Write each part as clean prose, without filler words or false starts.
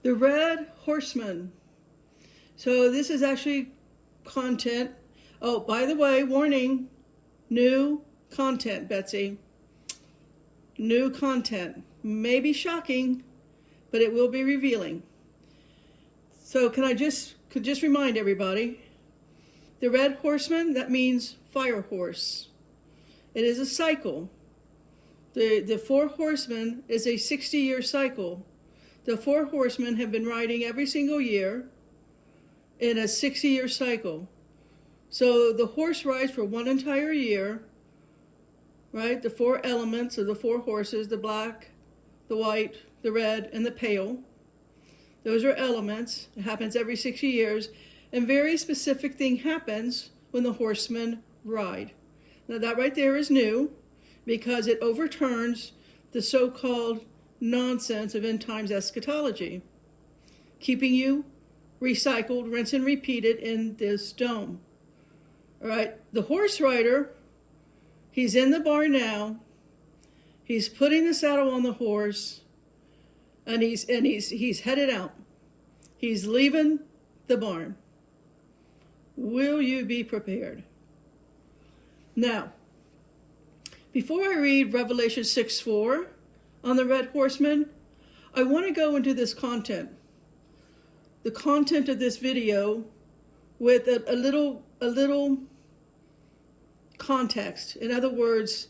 The red horseman. So this is actually content. Oh, by the way, warning, new content, Betsy. New content. May be shocking, but it will be revealing. So could just remind everybody, the red horseman, that means fire horse. It is a cycle. The four horsemen is a 60-year cycle. The four horsemen have been riding every single year in a 60-year cycle. So the horse rides for one entire year, right? The four elements of the four horses, the black, the white, the red, and the pale. Those are elements. It happens every 60 years. And very specific thing happens when the horsemen ride. Now that right there is new because it overturns the so-called nonsense of end times eschatology, keeping you recycled, rinse and repeated in this dome. All right, the horse rider, he's in the barn now. He's putting the saddle on the horse, and he's headed out. He's leaving the barn. Will you be prepared? Now, before I read Revelation 6:4 on the red horseman, I want to go into this content. The content of this video with a little context. In other words,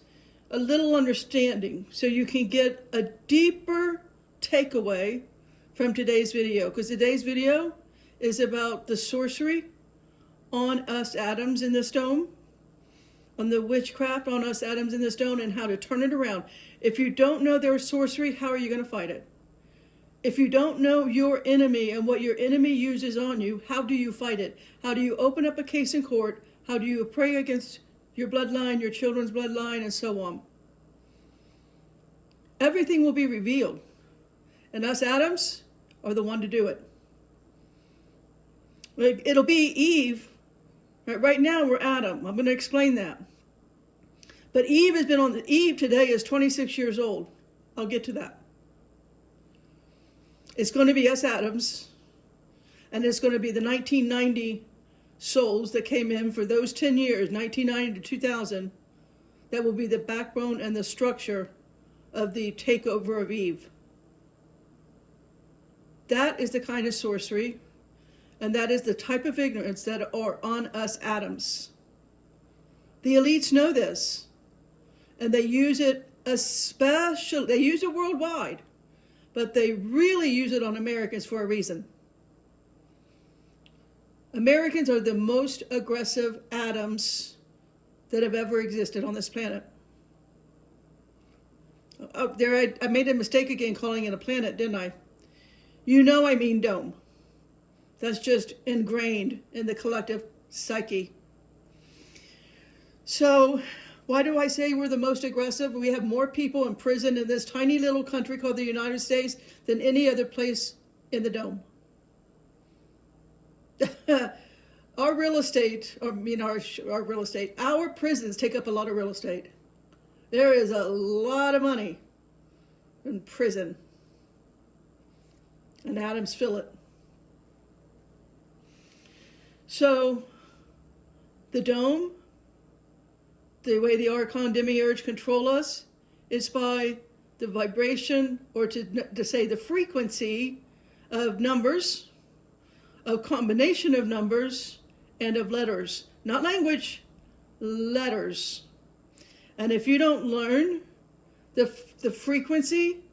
a little understanding so you can get a deeper takeaway from today's video. Because today's video is about the sorcery on us atoms in this dome, on the witchcraft on us atoms in this dome, and how to turn it around. If you don't know their sorcery, how are you going to fight it? If you don't know your enemy and what your enemy uses on you, how do you fight it? How do you open up a case in court? How do you pray against your bloodline, your children's bloodline, and so on? Everything will be revealed. And us atoms are the one to do it. It'll be Eve. Right now we're Adam. I'm going to explain that. But Eve today is 26 years old. I'll get to that. It's going to be us atoms, and it's going to be the 1990 souls that came in for those 10 years, 1990 to 2000, that will be the backbone and the structure of the takeover of Eve. That is the kind of sorcery, and that is the type of ignorance that are on us atoms. The elites know this, and they use it they use it worldwide, but they really use it on Americans for a reason. Americans are the most aggressive atoms that have ever existed on this planet. Oh, I made a mistake again calling it a planet, didn't I? You know I mean dome. That's just ingrained in the collective psyche. So, why do I say we're the most aggressive? We have more people in prison in this tiny little country called the United States than any other place in the dome. Our real estate, our prisons take up a lot of real estate. There is a lot of money in prison. And atoms fill it. So, the dome, the way the Archon Demiurge control us, is by the vibration, or to say the frequency of numbers, of combination of numbers, and of letters. Not language, letters. And if you don't learn the frequency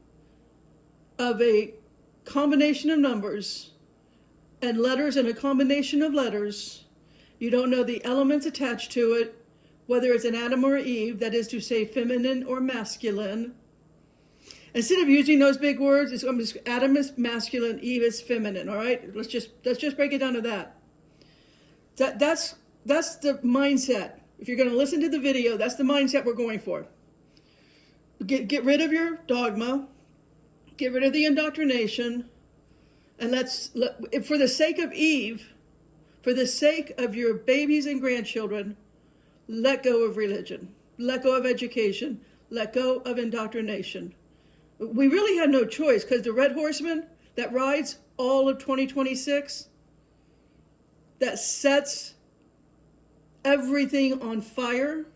of a combination of numbers and letters and a combination of letters, you don't know the elements attached to it, whether it's an Adam or Eve, that is to say feminine or masculine. Instead of using those big words, Adam is masculine, Eve is feminine, all right? Let's just break it down to that. That's the mindset. If you're going to listen to the video, that's the mindset we're going for. Get rid of your dogma, get rid of the indoctrination, and for the sake of Eve, for the sake of your babies and grandchildren, let go of religion, let go of education, let go of indoctrination. We really had no choice, because the red horsemen, that rides all of 2026, that sets everything on fire,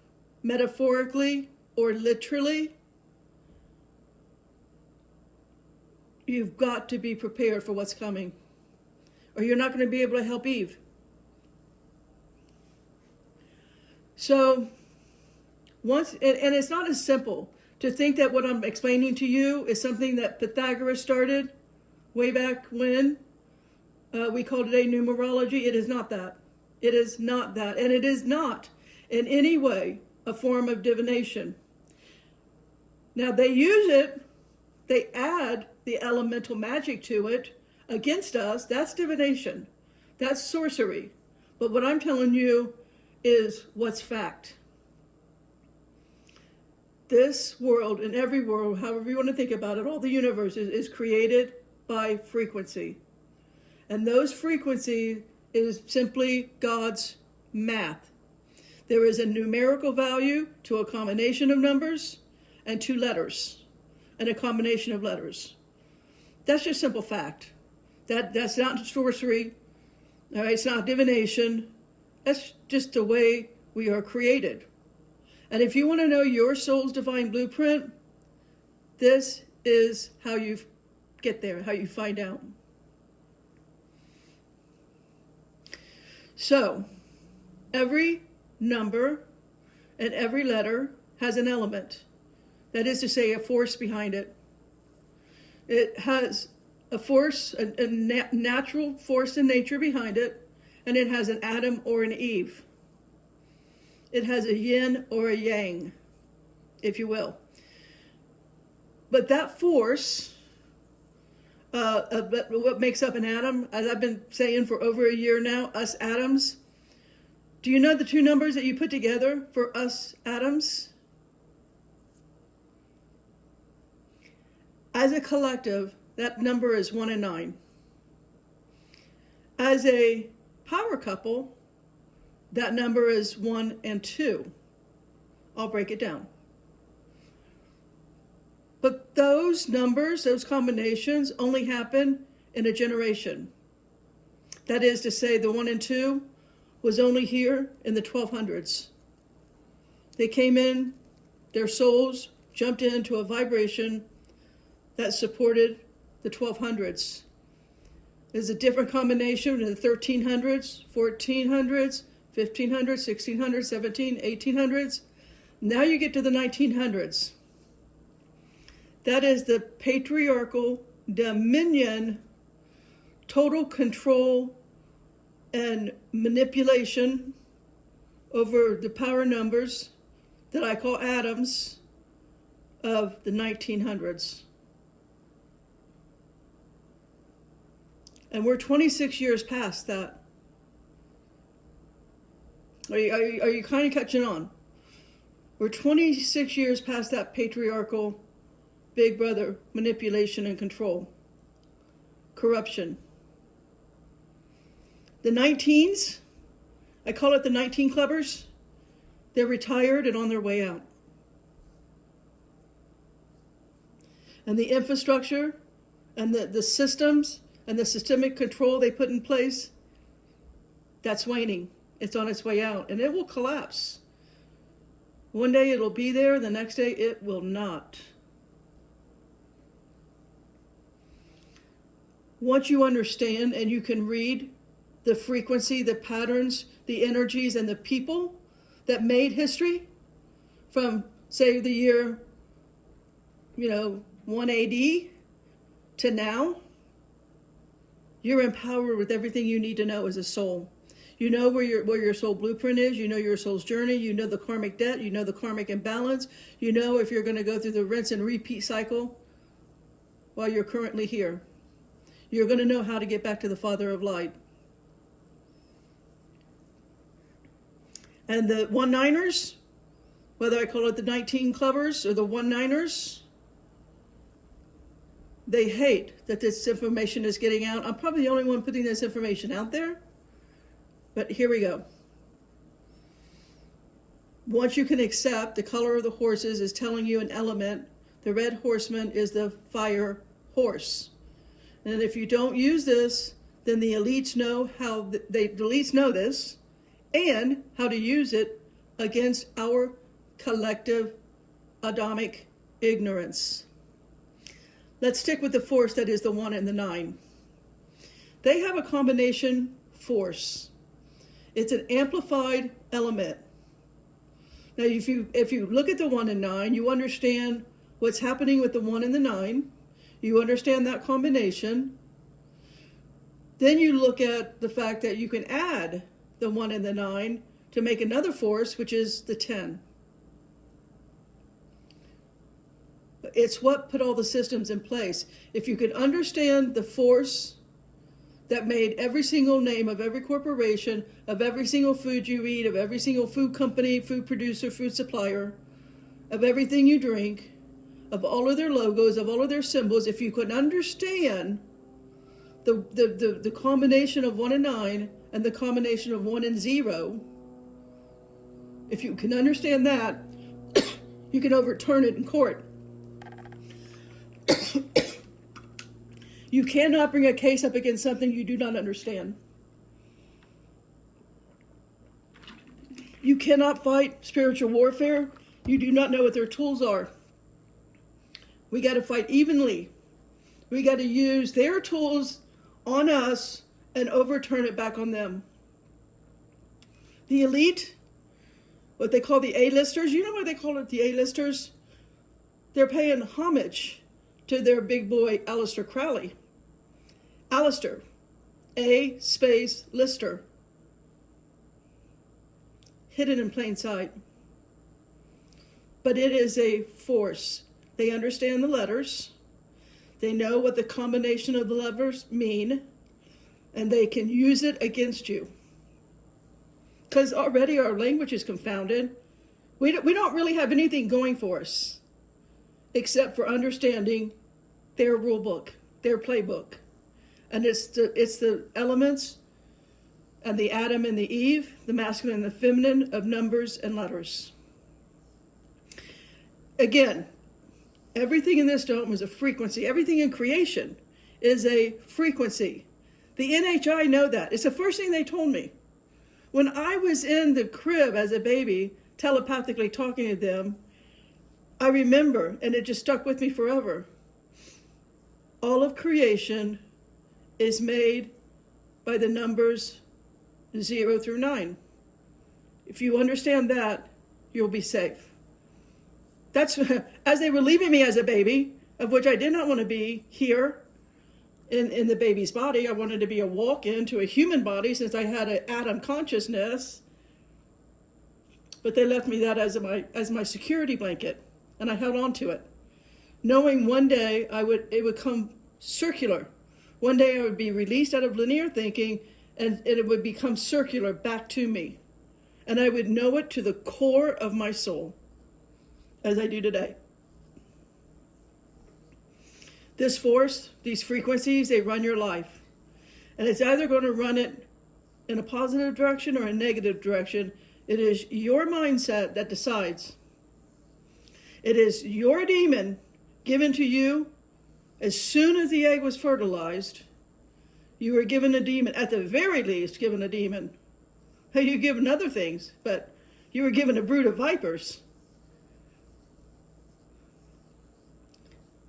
metaphorically or literally, you've got to be prepared for what's coming, or you're not going to be able to help Eve. So, once, and it's not as simple to think that what I'm explaining to you is something that Pythagoras started way back when. We call today numerology. It is not that. It is not that. And it is not in any way a form of divination. Now they use it, they add the elemental magic to it against us. That's divination. That's sorcery. But what I'm telling you is what's fact. This world and every world, however you want to think about it, all the universe is created by frequency. And those frequency is simply God's math. There is a numerical value to a combination of numbers and to letters and a combination of letters. That's just simple fact. That's not sorcery. All right, it's not divination. That's just the way we are created. And if you want to know your soul's divine blueprint, this is how you get there, how you find out. So, every number and every letter has an element. That is to say, a force behind it. It has a force, a natural force in nature behind it, and it has an Adam or an Eve. It has a yin or a yang, if you will. But that force, what makes up an atom, as I've been saying for over a year now, us atoms. Do you know the two numbers that you put together for us atoms? As a collective, that number is 1 and 9. As a power couple, that number is 1 and 2. I'll break it down. But those numbers, those combinations, only happen in a generation. That is to say, the 1 and 2 was only here in the 1200s. They came in, their souls jumped into a vibration that supported the 1200s. There's a different combination in the 1300s, 1400s, 1500s, 1600s, 1800s. Now you get to the 1900s. That is the patriarchal dominion, total control and manipulation over the power numbers that I call atoms of the 1900s. And we're 26 years past that. Are you kind of catching on? We're 26 years past that patriarchal big brother manipulation and control. Corruption. The 19s, I call it the 19 clubbers. They're retired and on their way out. And the infrastructure and the systems and the systemic control they put in place, that's waning. It's on its way out, and it will collapse. One day it'll be there, the next day it will not. Once you understand and you can read the frequency, the patterns, the energies, and the people that made history from, say, the year, 1 AD to now, you're empowered with everything you need to know as a soul. You know where your soul blueprint is. You know your soul's journey. You know the karmic debt. You know the karmic imbalance. You know if you're going to go through the rinse and repeat cycle while you're currently here. You're going to know how to get back to the Father of Light. And the 1-9ers, whether I call it the 19 clubbers or the 1-9ers, they hate that this information is getting out. I'm probably the only one putting this information out there. But here we go. Once you can accept the color of the horses is telling you an element, the red horseman is the fire horse. And if you don't use this, then the elites know the elites know this and how to use it against our collective Adamic ignorance. Let's stick with the force that is the 1 and the 9. They have a combination force. It's an amplified element. Now, if you look at the 1 and 9, you understand what's happening with the 1 and the 9. You understand that combination. Then you look at the fact that you can add the 1 and the 9 to make another force, which is the 10. It's what put all the systems in place. If you could understand the force that made every single name of every corporation, of every single food you eat, of every single food company, food producer, food supplier, of everything you drink, of all of their logos, of all of their symbols, if you could understand the combination of 1 and 9 and the combination of 1 and 0, if you can understand that, you can overturn it in court. You cannot bring a case up against something you do not understand. You cannot fight spiritual warfare. You do not know what their tools are. We got to fight evenly. We got to use their tools on us and overturn it back on them. The elite, what they call the A-listers, you know why they call it the A-listers? They're paying homage to their big boy, Aleister Crowley. Aleister, A space Lister. Hidden in plain sight. But it is a force. They understand the letters. They know what the combination of the letters mean. And they can use it against you. Because already our language is confounded. We don't really have anything going for us. Except for understanding their rule book, their playbook. And it's the elements and the Adam and the Eve, the masculine and the feminine of numbers and letters. Again, everything in this dome is a frequency. Everything in creation is a frequency. The NHI know that. It's the first thing they told me. When I was in the crib as a baby, telepathically talking to them, I remember, and it just stuck with me forever, all of creation is made by the numbers 0 through 9. If you understand that, you'll be safe. That's as they were leaving me as a baby, of which I did not want to be here in the baby's body. I wanted to be a walk-in to a human body since I had an Adam consciousness. But they left me that as my security blanket, and I held on to it, knowing one day it would come circular. One day I would be released out of linear thinking, and it would become circular back to me. And I would know it to the core of my soul, as I do today. This force, these frequencies, they run your life. And it's either going to run it in a positive direction or a negative direction. It is your mindset that decides. It is your demon given to you as soon as the egg was fertilized. You were given a demon, at the very least given a demon. Hey, you're given other things, but you were given a brood of vipers.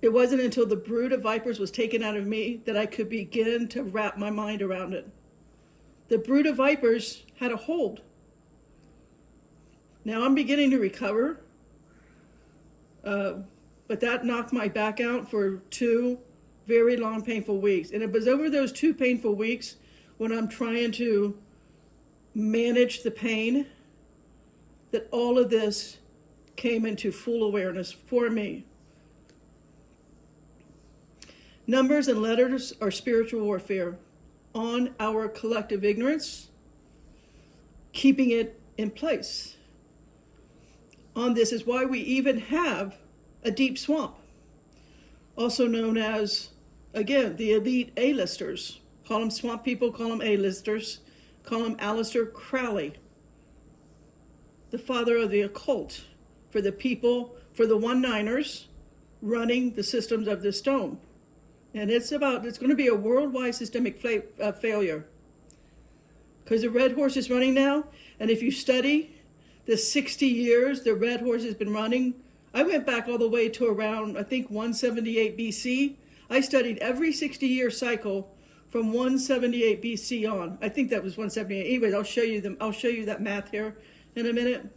It wasn't until the brood of vipers was taken out of me that I could begin to wrap my mind around it. The brood of vipers had a hold. Now I'm beginning to recover, but that knocked my back out for 2 very long, painful weeks. And it was over those 2 painful weeks when I'm trying to manage the pain that all of this came into full awareness for me. Numbers and letters are spiritual warfare on our collective ignorance, keeping it in place. On this is why we even have a deep swamp, also known as, again, the elite A-listers. Call them swamp people, call them A-listers, call him Aleister Crowley, the father of the occult, for the people, for the one-niners running the systems of this dome. And it's going to be a worldwide systemic failure. Because the red horse is running now, and if you study the 60 years the red horse has been running, I went back all the way to around, I think, 178 BC. I studied every 60-year cycle from 178 BC on. I think that was 178. Anyways, I'll show you that math here in a minute.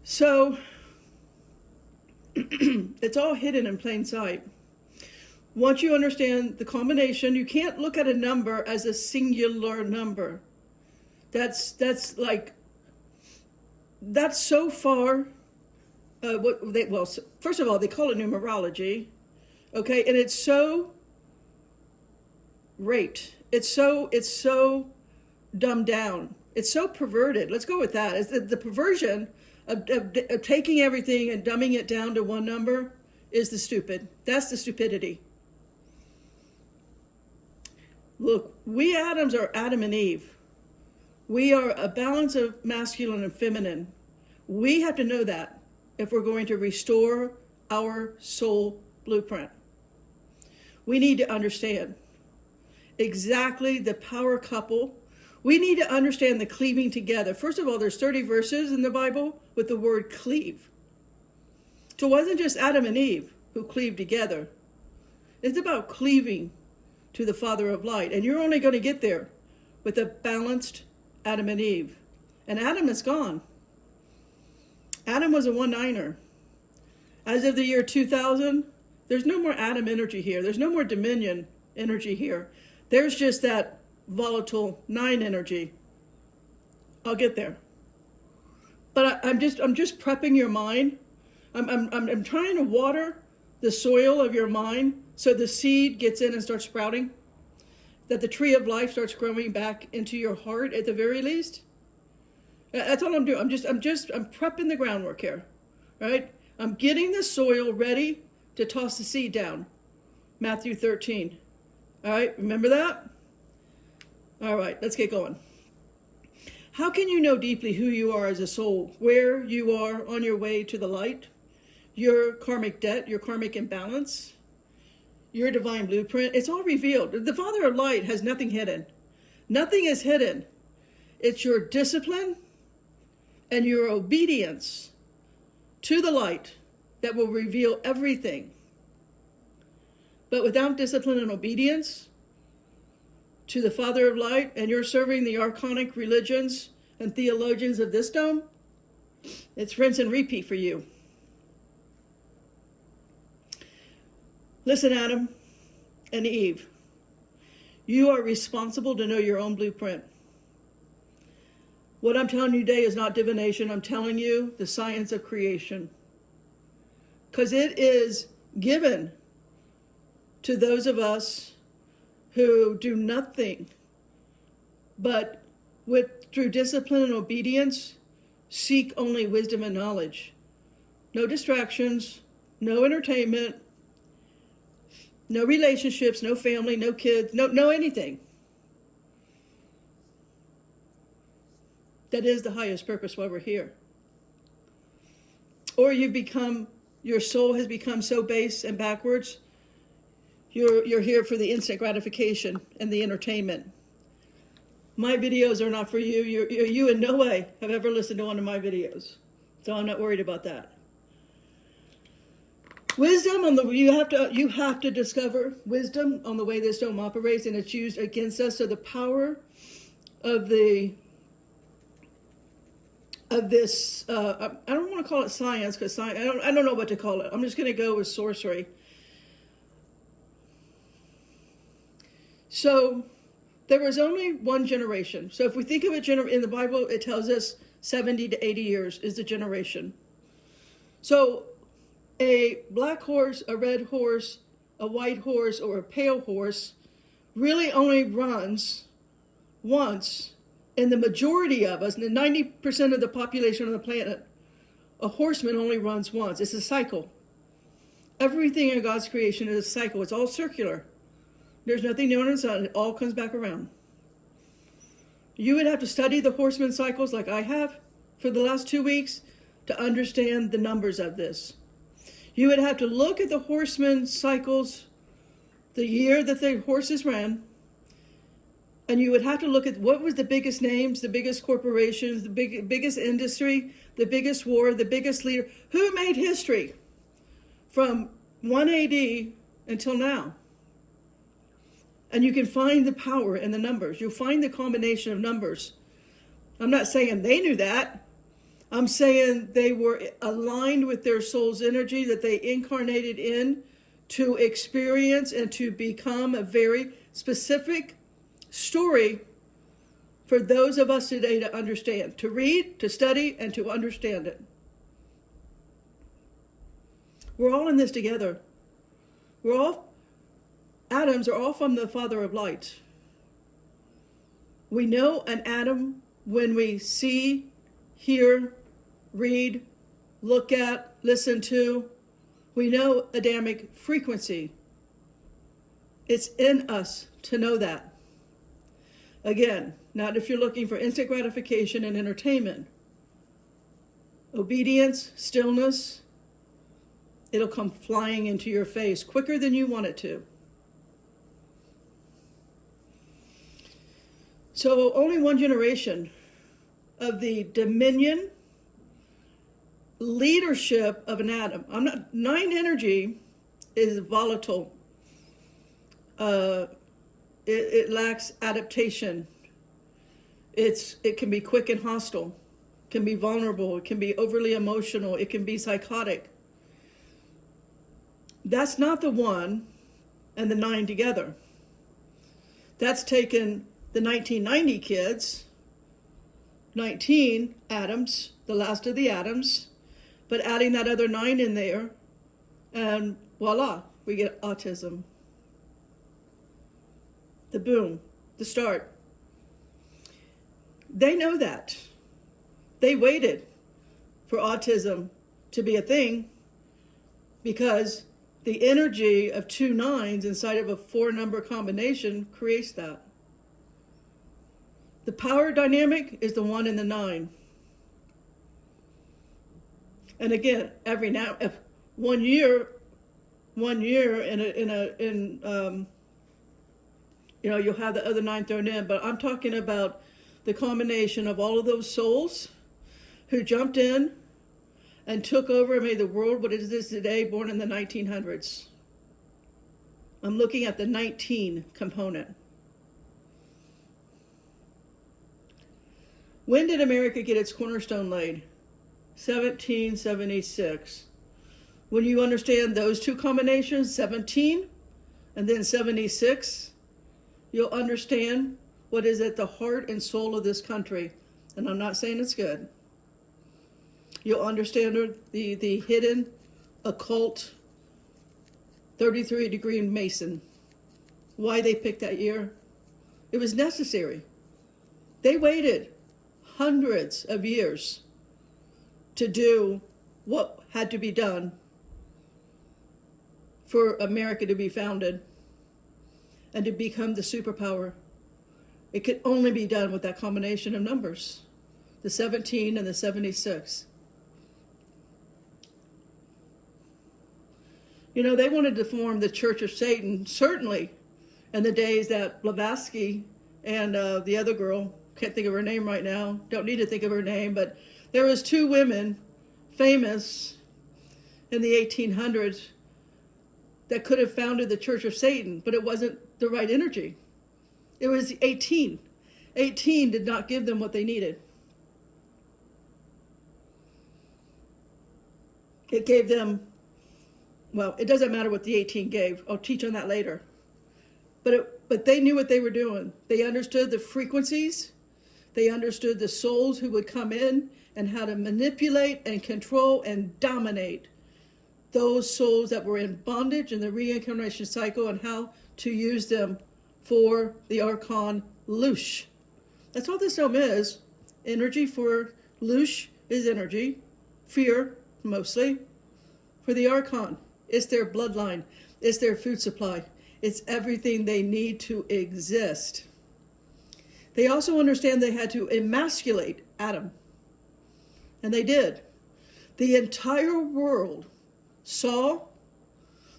So it's all hidden in plain sight. Once you understand the combination, you can't look at a number as a singular number. That's so far. First of all, they call it numerology, okay, and it's so raped. It's so dumbed down. It's so perverted. Let's go with that. It's the perversion of taking everything and dumbing it down to one number is the stupid. That's the stupidity. Look, we Adams are Adam and Eve. We are a balance of masculine and feminine. We have to know that if we're going to restore our soul blueprint. We need to understand exactly the power couple. We need to understand the cleaving together. First of all, there's 30 verses in the Bible with the word cleave. So it wasn't just Adam and Eve who cleaved together. It's about cleaving to the Father of Light. And you're only going to get there with a balanced Adam and Eve. And Adam is gone. Adam was a one-niner. As of the year 2000, there's no more Adam energy here. There's no more dominion energy here. There's just that volatile 9 energy. I'll get there. But I'm just prepping your mind. I'm trying to water the soil of your mind so the seed gets in and starts sprouting, that the tree of life starts growing back into your heart at the very least. That's all I'm doing. I'm prepping the groundwork here, right? I'm getting the soil ready to toss the seed down. Matthew 13. All right, remember that? All right, let's get going. How can you know deeply who you are as a soul, where you are on your way to the light, your karmic debt, your karmic imbalance, your divine blueprint? It's all revealed. The Father of Light has nothing hidden. Nothing is hidden. It's your discipline and your obedience to the light that will reveal everything. But without discipline and obedience to the Father of Light, and you're serving the archonic religions and theologians of this dome, it's rinse and repeat for you. Listen, Adam and Eve, you are responsible to know your own blueprint. What I'm telling you today is not divination. I'm telling you the science of creation. Because it is given to those of us who do nothing but through discipline and obedience, seek only wisdom and knowledge. No distractions, no entertainment, no relationships, no family, no kids, no anything. That is the highest purpose why we're here. Or your soul has become so base and backwards, you're here for the instant gratification and the entertainment. My videos are not for you. You in no way have ever listened to one of my videos. So I'm not worried about that. Wisdom you have to discover wisdom on the way this dome operates, and it's used against us. So the power of this, I don't want to call it science, because I don't know what to call it. I'm just going to go with sorcery. So there was only one generation. So if we think of it in the Bible, it tells us 70 to 80 years is the generation. So a black horse, a red horse, a white horse, or a pale horse really only runs once. And the majority of us, 90% of the population on the planet, a horseman only runs once. It's a cycle. Everything in God's creation is a cycle. It's all circular. There's nothing new under the sun. It all comes back around. You would have to study the horseman cycles like I have for the last 2 weeks to understand the numbers of this. You would have to look at the horseman cycles, the year that the horses ran, and you would have to look at what was the biggest names, the biggest corporations, the biggest industry, the biggest war, the biggest leader. Who made history from 1 AD until now? And you can find the power in the numbers. You'll find the combination of numbers. I'm not saying they knew that. I'm saying they were aligned with their soul's energy that they incarnated in to experience and to become a very specific story for those of us today to understand, to read, to study, and to understand it. We're all in this together. Atoms are all from the Father of Light. We know an atom when we see, hear, read, look at, listen to. We know Adamic frequency. It's in us to know that. Again, not if you're looking for instant gratification and entertainment. Obedience, stillness, it'll come flying into your face quicker than you want it to. So only one generation of the dominion, leadership of an atom. Nine energy is volatile. It lacks adaptation. It can be quick and hostile. It can be vulnerable. It can be overly emotional. It can be psychotic. That's not the one and the nine together. That's taken the 1990 kids, 19 atoms, the last of the atoms, but adding that other 9 in there, and voila, we get autism. The boom, the start. They know that. They waited for autism to be a thing because the energy of 2 9s inside of a 4-number combination creates that. The power dynamic is the 1 and the 9. And again, every now, if 1 year, you'll have the other 9 thrown in. But I'm talking about the combination of all of those souls who jumped in and took over and made the world what it is today, born in the 1900s. I'm looking at the 19 component. When did America get its cornerstone laid? 1776. When you understand those two combinations, 17 and then 76, you'll understand what is at the heart and soul of this country. And I'm not saying it's good. You'll understand the hidden, occult, 33-degree Mason. Why they picked that year. It was necessary. They waited hundreds of years to do what had to be done for America to be founded and to become the superpower. It could only be done with that combination of numbers, the 17 and the 76. They wanted to form the Church of Satan, certainly in the days that Blavatsky and the other girl, can't think of her name right now, don't need to think of her name, but there was 2 women famous in the 1800s that could have founded the Church of Satan, but it wasn't the right energy. It was 18. 18 did not give them what they needed. It gave them, well, it doesn't matter what the 18 gave. I'll teach on that later. But they knew what they were doing. They understood the frequencies. They understood the souls who would come in and how to manipulate and control and dominate those souls that were in bondage in the reincarnation cycle and how to use them for the Archon Lush. That's all this dome is. Energy for Lush is energy. Fear, mostly. For the Archon, it's their bloodline. It's their food supply. It's everything they need to exist. They also understand they had to emasculate Adam. And they did. The entire world saw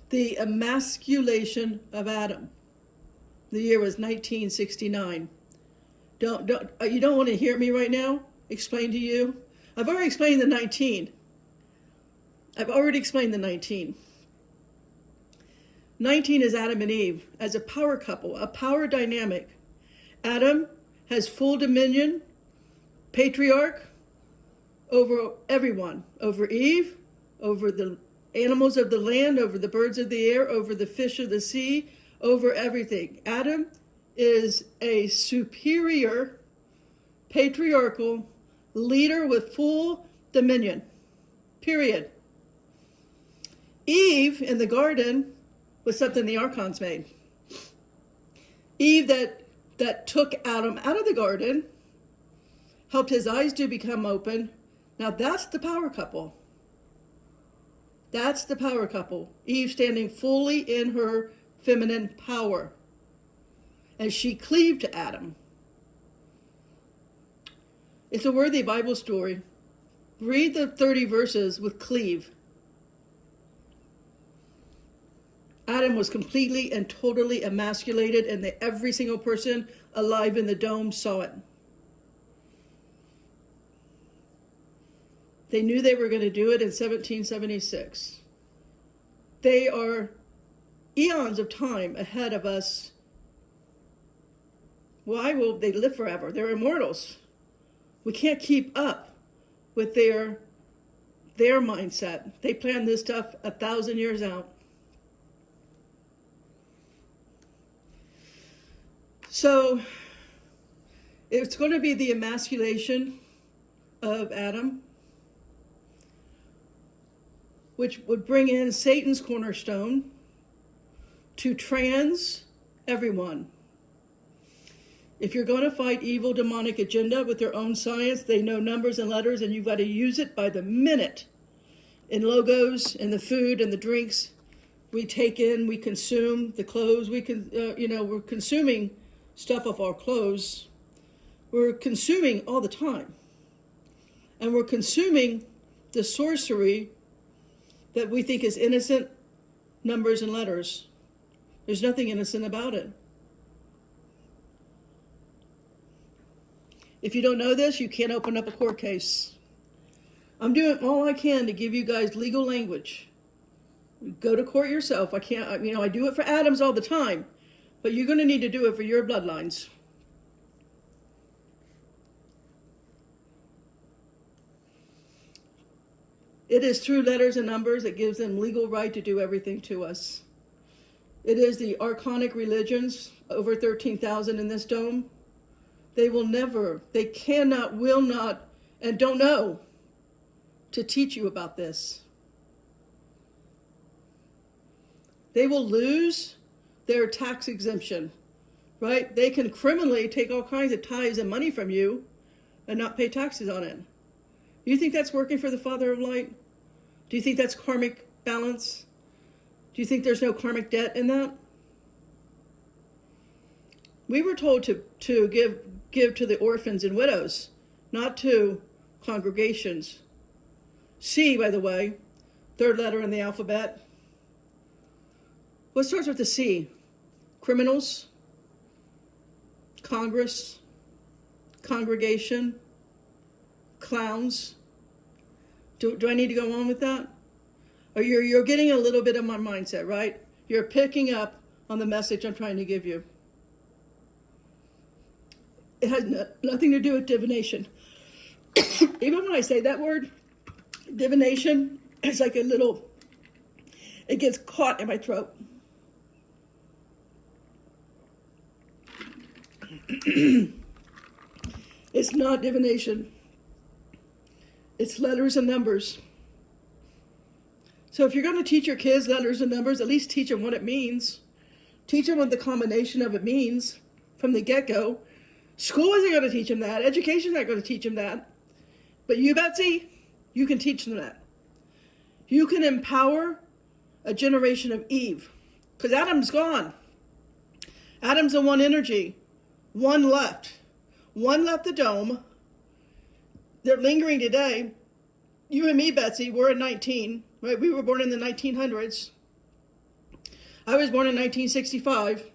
the emasculation of Adam. The year was 1969. You don't want to hear me right now explain to you? I've already explained the 19. I've already explained the 19. 19 is Adam and Eve as a power couple, a power dynamic. Adam has full dominion, patriarch, over everyone, over Eve, over the animals of the land, over the birds of the air, over the fish of the sea, over everything. Adam is a superior, patriarchal leader with full dominion, period. Eve in the garden was something the archons made. Eve that took Adam out of the garden, helped his eyes to become open. Now that's the power couple. That's the power couple. Eve standing fully in her feminine power. And she cleaved to Adam. It's a worthy Bible story. Read the 30 verses with cleave. Adam was completely and totally emasculated, and every single person alive in the dome saw it. They knew they were going to do it in 1776. They are eons of time ahead of us. Why will they live forever? They're immortals. We can't keep up with their mindset. They plan this stuff 1,000 years out. So it's going to be the emasculation of Adam, which would bring in Satan's cornerstone to trans everyone. If you're going to fight evil demonic agenda with their own science, they know numbers and letters, and you've got to use it by the minute in logos, in the food and the drinks we take in, we consume, the clothes we can, we're consuming stuff off our clothes. We're consuming all the time. And we're consuming the sorcery that we think is innocent, numbers and letters. There's nothing innocent about it. If you don't know this, you can't open up a court case. I'm doing all I can to give you guys legal language. Go to court yourself. I can't, I do it for Adams all the time. But you're going to need to do it for your bloodlines. It is through letters and numbers that gives them legal right to do everything to us. It is the archonic religions, over 13,000 in this dome. They cannot, will not, and don't know to teach you about this. They will lose their tax exemption, right? They can criminally take all kinds of tithes and money from you and not pay taxes on it. Do you think that's working for the Father of Light? Do you think that's karmic balance? Do you think there's no karmic debt in that? We were told to give to the orphans and widows, not to congregations. C, by the way, third letter in the alphabet. What starts with the C? Criminals, Congress, congregation, clowns. Do I need to go on with that? Or you're getting a little bit of my mindset, right? You're picking up on the message I'm trying to give you. It has nothing to do with divination. Even when I say that word, divination, it's like it gets caught in my throat. It's not divination. It's letters and numbers. So if you're going to teach your kids letters and numbers, at least teach them what it means. Teach them what the combination of it means from the get-go. School isn't going to teach them that. Education's not going to teach them that. But you, Betsy, you can teach them that. You can empower a generation of Eve. Because Adam's gone. Adam's the one energy. One left. One left the dome. They're lingering today. You and me, Betsy, we're at 19. right? We were born in the 1900s. I was born in 1965.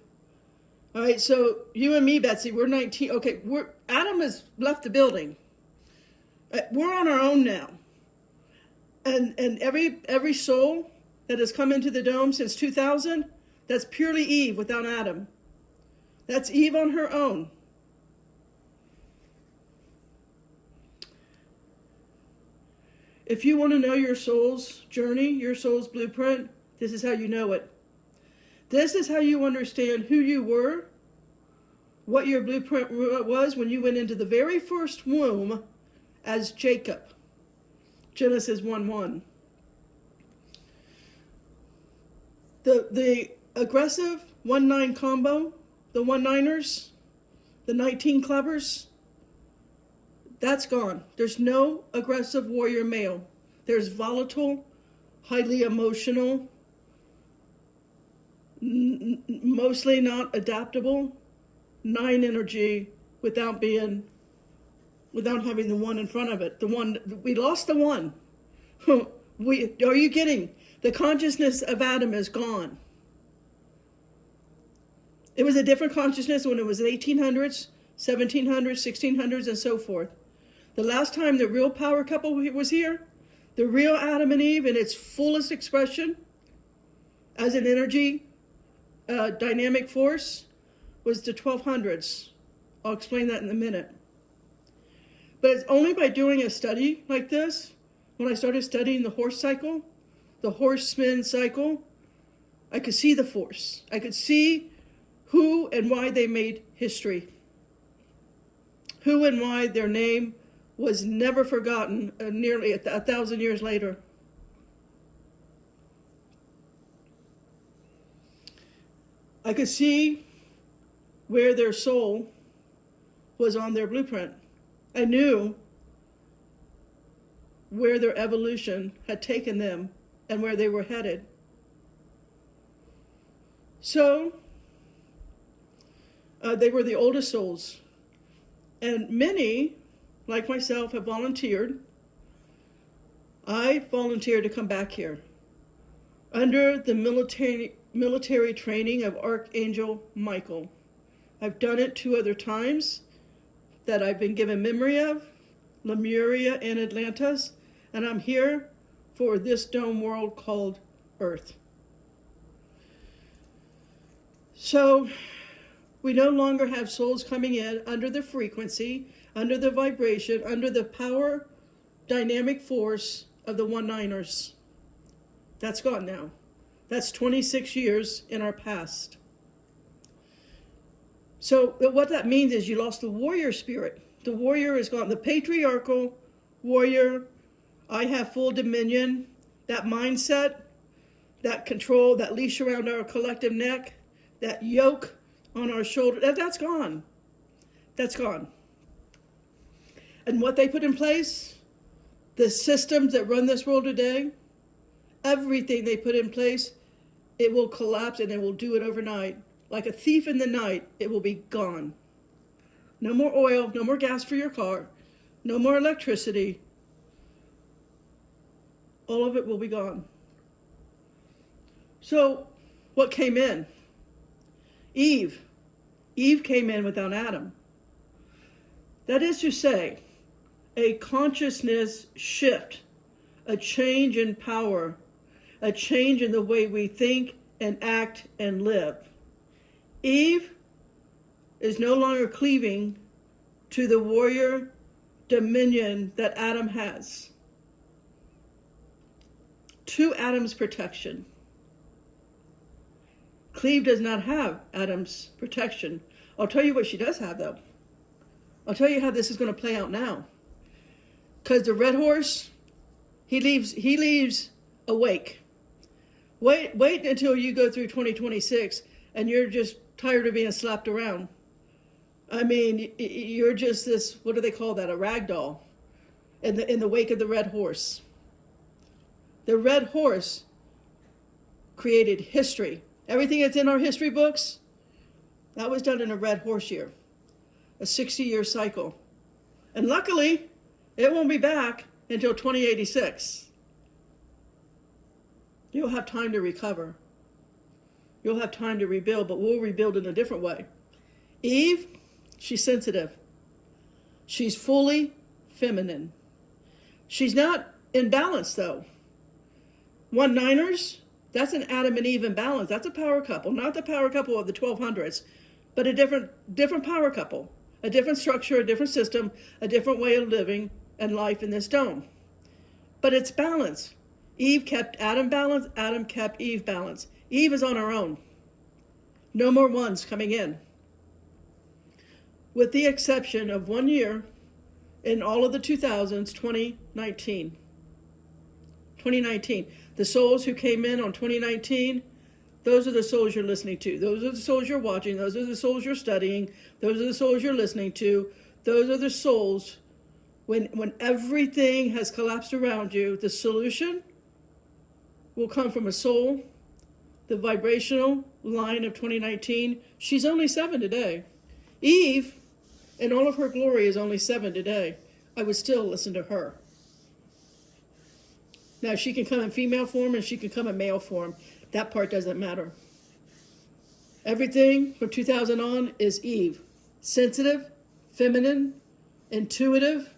All right, so you and me, Betsy, we're 19. Okay, Adam has left the building. We're on our own now. And every soul that has come into the dome since 2000, that's purely Eve without Adam. That's Eve on her own. If you want to know your soul's journey, your soul's blueprint, this is how you know it. This is how you understand who you were, what your blueprint was when you went into the very first womb as Jacob. Genesis 1:1. The aggressive 1-9 combo, the 1-9ers, the 19 clubbers, that's gone. There's no aggressive warrior male. There's volatile, highly emotional, mostly not adaptable, 9 energy without having the 1 in front of it. The 1, we lost the 1. Are you kidding? The consciousness of Adam is gone. It was a different consciousness when it was the 1800s, 1700s, 1600s, and so forth. The last time the real power couple was here, the real Adam and Eve in its fullest expression as an energy dynamic force, was the 1200s. I'll explain that in a minute. But it's only by doing a study like this, when I started studying the horse cycle, the horseman cycle, I could see the force. I could see who and why they made history. Who and why their name was never forgotten nearly 1,000 years later. I could see where their soul was on their blueprint. I knew where their evolution had taken them and where they were headed. So, they were the oldest souls. And many, like myself, have volunteered. I volunteered to come back here under the military training of Archangel Michael. I've done it 2 other times that I've been given memory of, Lemuria and Atlantis, and I'm here for this dome world called Earth. So we no longer have souls coming in under the frequency, under the vibration, under the power dynamic force of the 1-9ers. That's gone now. That's 26 years in our past. So what that means is you lost the warrior spirit. The warrior is gone. The patriarchal warrior, I have full dominion, that mindset, that control, that leash around our collective neck, that yoke on our shoulder, that's gone. That's gone. And what they put in place, the systems that run this world today, everything they put in place, it will collapse and it will do it overnight. Like a thief in the night, it will be gone. No more oil, no more gas for your car, no more electricity. All of it will be gone. So, what came in? Eve. Eve came in without Adam. That is to say, a consciousness shift, a change in power, a change in the way we think and act and live. Eve is no longer cleaving to the warrior dominion that Adam has. To Adam's protection. Cleve does not have Adam's protection. I'll tell you what she does have, though. I'll tell you how this is going to play out now. Because the red horse, he leaves awake. Wait until you go through 2026 and you're just tired of being slapped around. I mean, you're just this, what do they call that? A rag doll in the wake of the red horse. The red horse created history. Everything that's in our history books, that was done in a red horse year, a 60-year cycle. And luckily, it won't be back until 2086. You'll have time to recover. You'll have time to rebuild, but we'll rebuild in a different way. Eve, she's sensitive. She's fully feminine. She's not in balance, though. 1/9ers, that's an Adam and Eve in balance. That's a power couple, not the power couple of the 1200s, but a different power couple, a different structure, a different system, a different way of living and life in this dome. But it's balance. Eve kept Adam balanced, Adam kept Eve balanced. Eve is on her own. No more ones coming in. With the exception of 1 year in all of the 2000s, 2019. 2019. The souls who came in on 2019, those are the souls you're listening to. Those are the souls you're watching. Those are the souls you're studying. Those are the souls you're listening to. Those are the souls when everything has collapsed around you, the solution will come from a soul, the vibrational line of 2019. She's only 7 today. Eve, in all of her glory, is only 7 today. I would still listen to her. Now, she can come in female form and she can come in male form. That part doesn't matter. Everything from 2000 on is Eve. Sensitive, feminine, intuitive,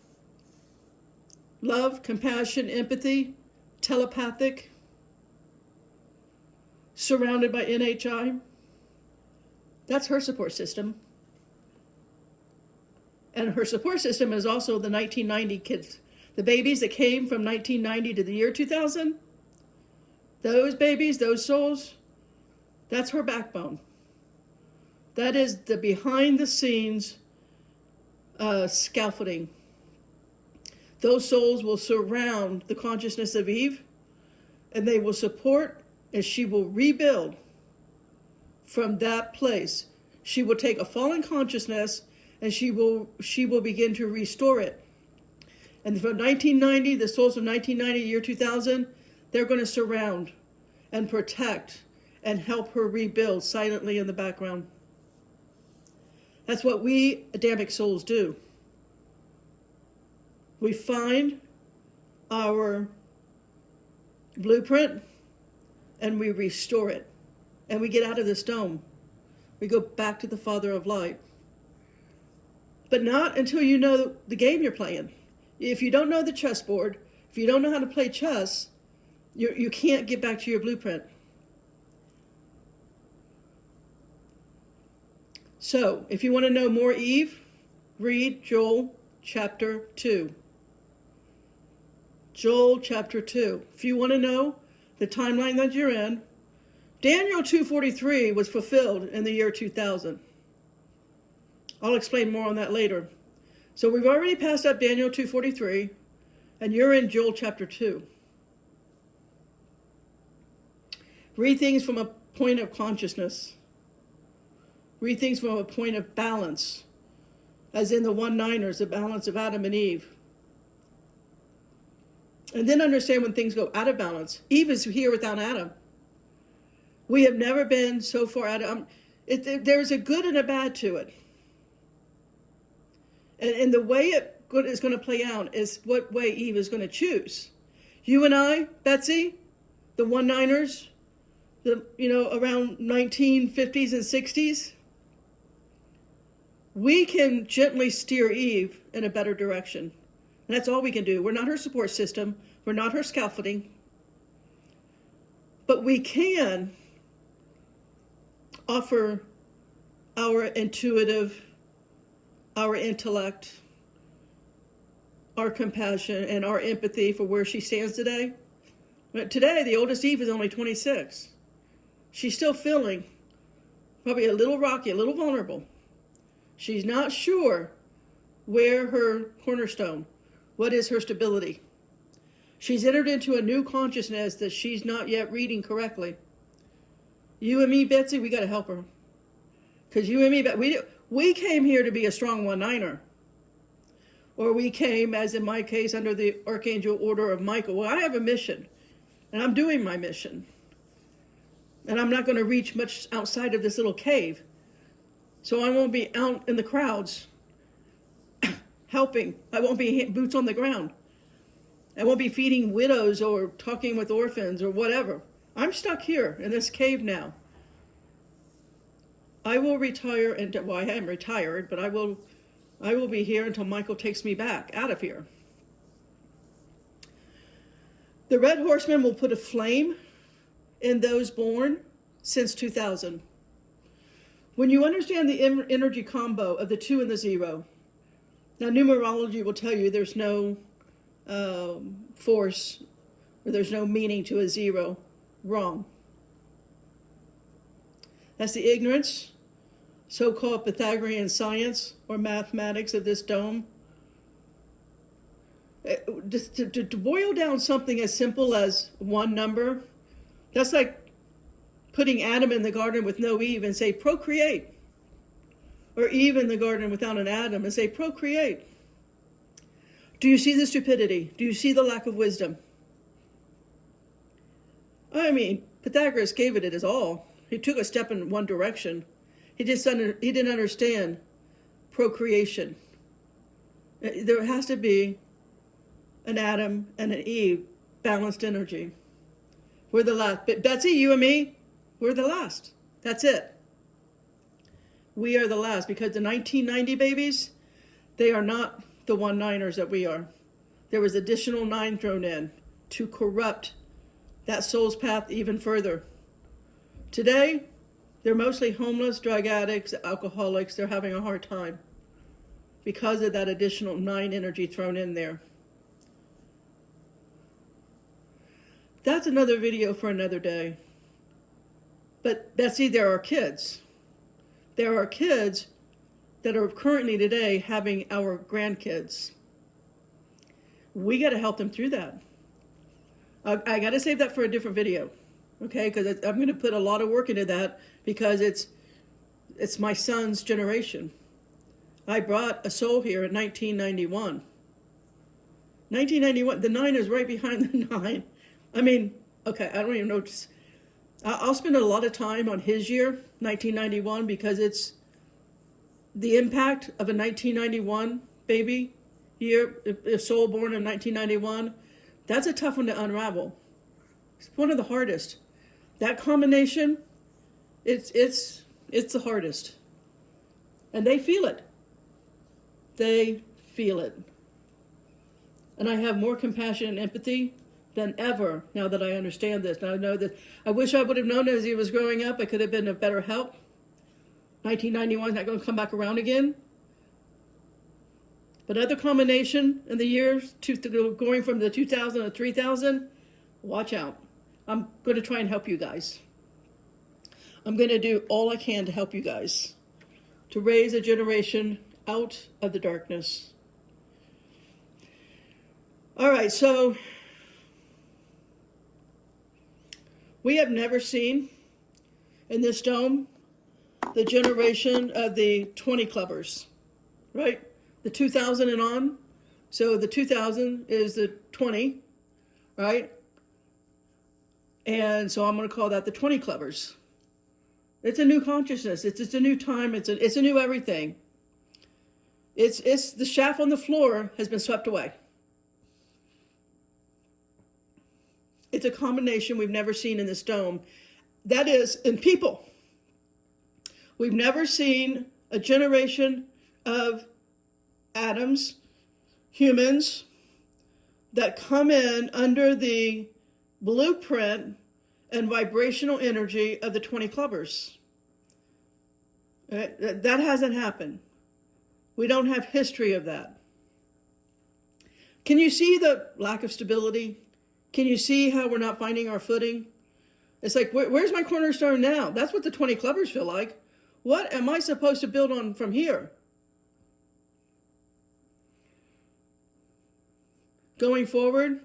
love, compassion, empathy, telepathic, surrounded by NHI. That's her support system. And her support system is also the 1990 kids. The babies that came from 1990 to the year 2000, those babies, those souls, that's her backbone. That is the behind the scenes scaffolding. Those souls will surround the consciousness of Eve, and they will support, and she will rebuild from that place. She will take a fallen consciousness and she will begin to restore it. And from 1990, the souls of 1990 to year 2000, they're going to surround and protect and help her rebuild silently in the background. That's what we Adamic souls do. We find our blueprint and we restore it. And we get out of this dome. We go back to the Father of Light. But not until you know the game you're playing. If you don't know the chessboard, if you don't know how to play chess, you can't get back to your blueprint. So, if you want to know more Eve, read Joel chapter 2. Joel chapter 2. If you want to know the timeline that you're in, Daniel 2:43 was fulfilled in the year 2000. I'll explain more on that later. So we've already passed up Daniel 2:43, and you're in Joel chapter 2. Read things from a point of consciousness. Read things from a point of balance, as in the 1/9ers, the balance of Adam and Eve. And then understand when things go out of balance. Eve is here without Adam. We have never been so far out of... there's a good and a bad to it. And the way it is going to play out is what way Eve is going to choose. You and I, Betsy, the 1/9ers, around 1950s and 60s, we can gently steer Eve in a better direction. And that's all we can do. We're not her support system. We're not her scaffolding. But we can offer our intuitive, our intellect, our compassion, and our empathy for where she stands today. But today, the oldest Eve is only 26. She's still feeling probably a little rocky, a little vulnerable. She's not sure where her cornerstone, what is her stability. She's entered into a new consciousness that she's not yet reading correctly. You and me, Betsy, we got to help her. Because you and me, we came here to be a strong 1/9er. Or we came, as in my case, under the Archangel Order of Michael. Well, I have a mission, and I'm doing my mission. And I'm not going to reach much outside of this little cave. So I won't be out in the crowds helping. I won't be boots on the ground. I won't be feeding widows or talking with orphans or whatever. I'm stuck here in this cave now. I will retire, and well, I am retired, but I will be here until Michael takes me back out of here. The red horseman will put a flame in those born since 2000. When you understand the energy combo of the 2 and the 0, now numerology will tell you there's no force, or there's no meaning to a 0. Wrong. That's the ignorance, so-called Pythagorean science or mathematics of this dome. Just to boil down something as simple as one number, that's like putting Adam in the garden with no Eve and say, procreate. Or Eve in the garden without an Adam and say, procreate. Do you see the stupidity? Do you see the lack of wisdom? I mean, Pythagoras gave it his all. He took a step in one direction. He didn't understand procreation. There has to be an Adam and an Eve, balanced energy. We're the last. Betsy, you and me, we're the last. That's it. We are the last, because the 1990 babies, they are not the 1-9ers that we are. There was additional 9 thrown in to corrupt that soul's path even further. Today, they're mostly homeless, drug addicts, alcoholics. They're having a hard time because of that additional 9 energy thrown in there. That's another video for another day. But Betsy, there are kids. There are kids that are currently today having our grandkids. We got to help them through that. I got to save that for a different video, okay? Because I'm going to put a lot of work into that, because it's my son's generation. I brought a soul here in 1991. 1991, the 9 is right behind the 9. I mean, okay, I don't even know. I'll spend a lot of time on his year, 1991, because it's the impact of a 1991 baby year, a soul born in 1991. That's a tough one to unravel. It's one of the hardest. That combination, it's the hardest. And they feel it. They feel it. And I have more compassion and empathy than ever now that I understand this. Now I know that I wish I would have known as he was growing up. I could have been of better help. 1991 is not going to come back around again. But other combination in the years, going from the 2000 to 3000, watch out. I'm going to try and help you guys. I'm going to do all I can to help you guys, to raise a generation out of the darkness. All right, so we have never seen in this dome the generation of the 20 clubbers, right? The 2000 and on. So the 2000 is the 20, right? And so I'm going to call that the 20 clubbers. It's a new consciousness. It's a new time. It's a new everything. It's the chaff on the floor has been swept away. It's a combination we've never seen in this dome. That is, in people. We've never seen a generation of atoms, humans, that come in under the blueprint and vibrational energy of the 20 clubbers. That hasn't happened. We don't have history of that. Can you see the lack of stability? Can you see how we're not finding our footing? It's like, where's my cornerstone now? That's what the 20 clubbers feel like. What am I supposed to build on from here? Going forward,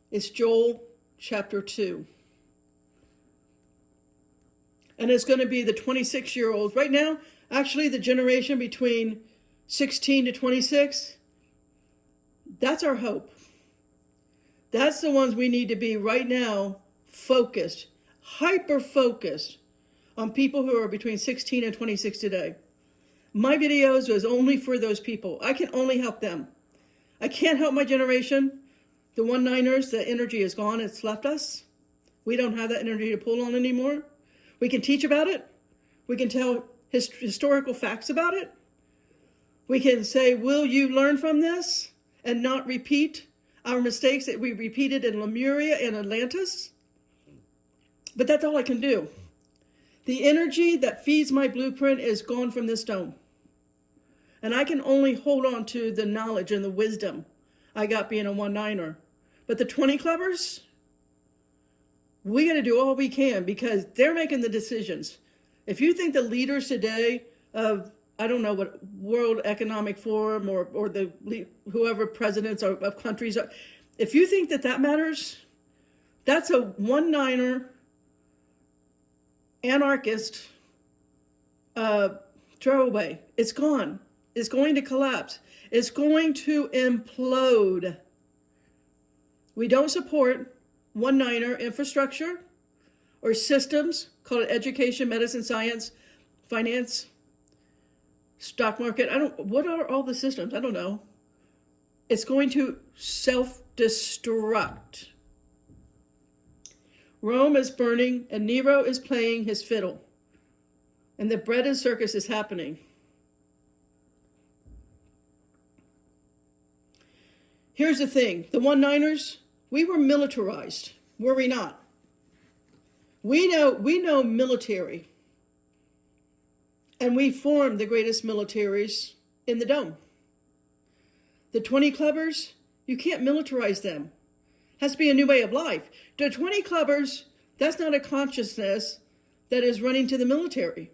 it's Joel chapter 2. And it's going to be the 26-year-olds. Right now, actually, the generation between 16 to 26, that's our hope. That's the ones we need to be right now, focused, hyper-focused on people who are between 16 and 26 today. My videos was only for those people. I can only help them. I can't help my generation. The 1-9ers, the energy is gone. It's left us. We don't have that energy to pull on anymore. We can teach about it. We can tell historical facts about it. We can say, will you learn from this and not repeat our mistakes that we repeated in Lemuria and Atlantis? But that's all I can do. The energy that feeds my blueprint is gone from this dome. And I can only hold on to the knowledge and the wisdom I got being a 1-9er. But the 20 clubbers, we got to do all we can because they're making the decisions. If you think the leaders today of, I don't know what, World Economic Forum or the whoever presidents of countries are, if you think that that matters, that's a 1-9er anarchist throwaway. It's gone. It's going to collapse. It's going to implode. We don't support 1-9er infrastructure or systems, call it education, medicine, science, finance, stock market. What are all the systems? I don't know. It's going to self-destruct. Rome is burning and Nero is playing his fiddle. And the bread and circus is happening. Here's the thing. The 1-9ers, we were militarized. Were we not? We know military. And we formed the greatest militaries in the dome. The 20 clubbers, you can't militarize them. It has to be a new way of life. The 20 clubbers, that's not a consciousness that is running to the military.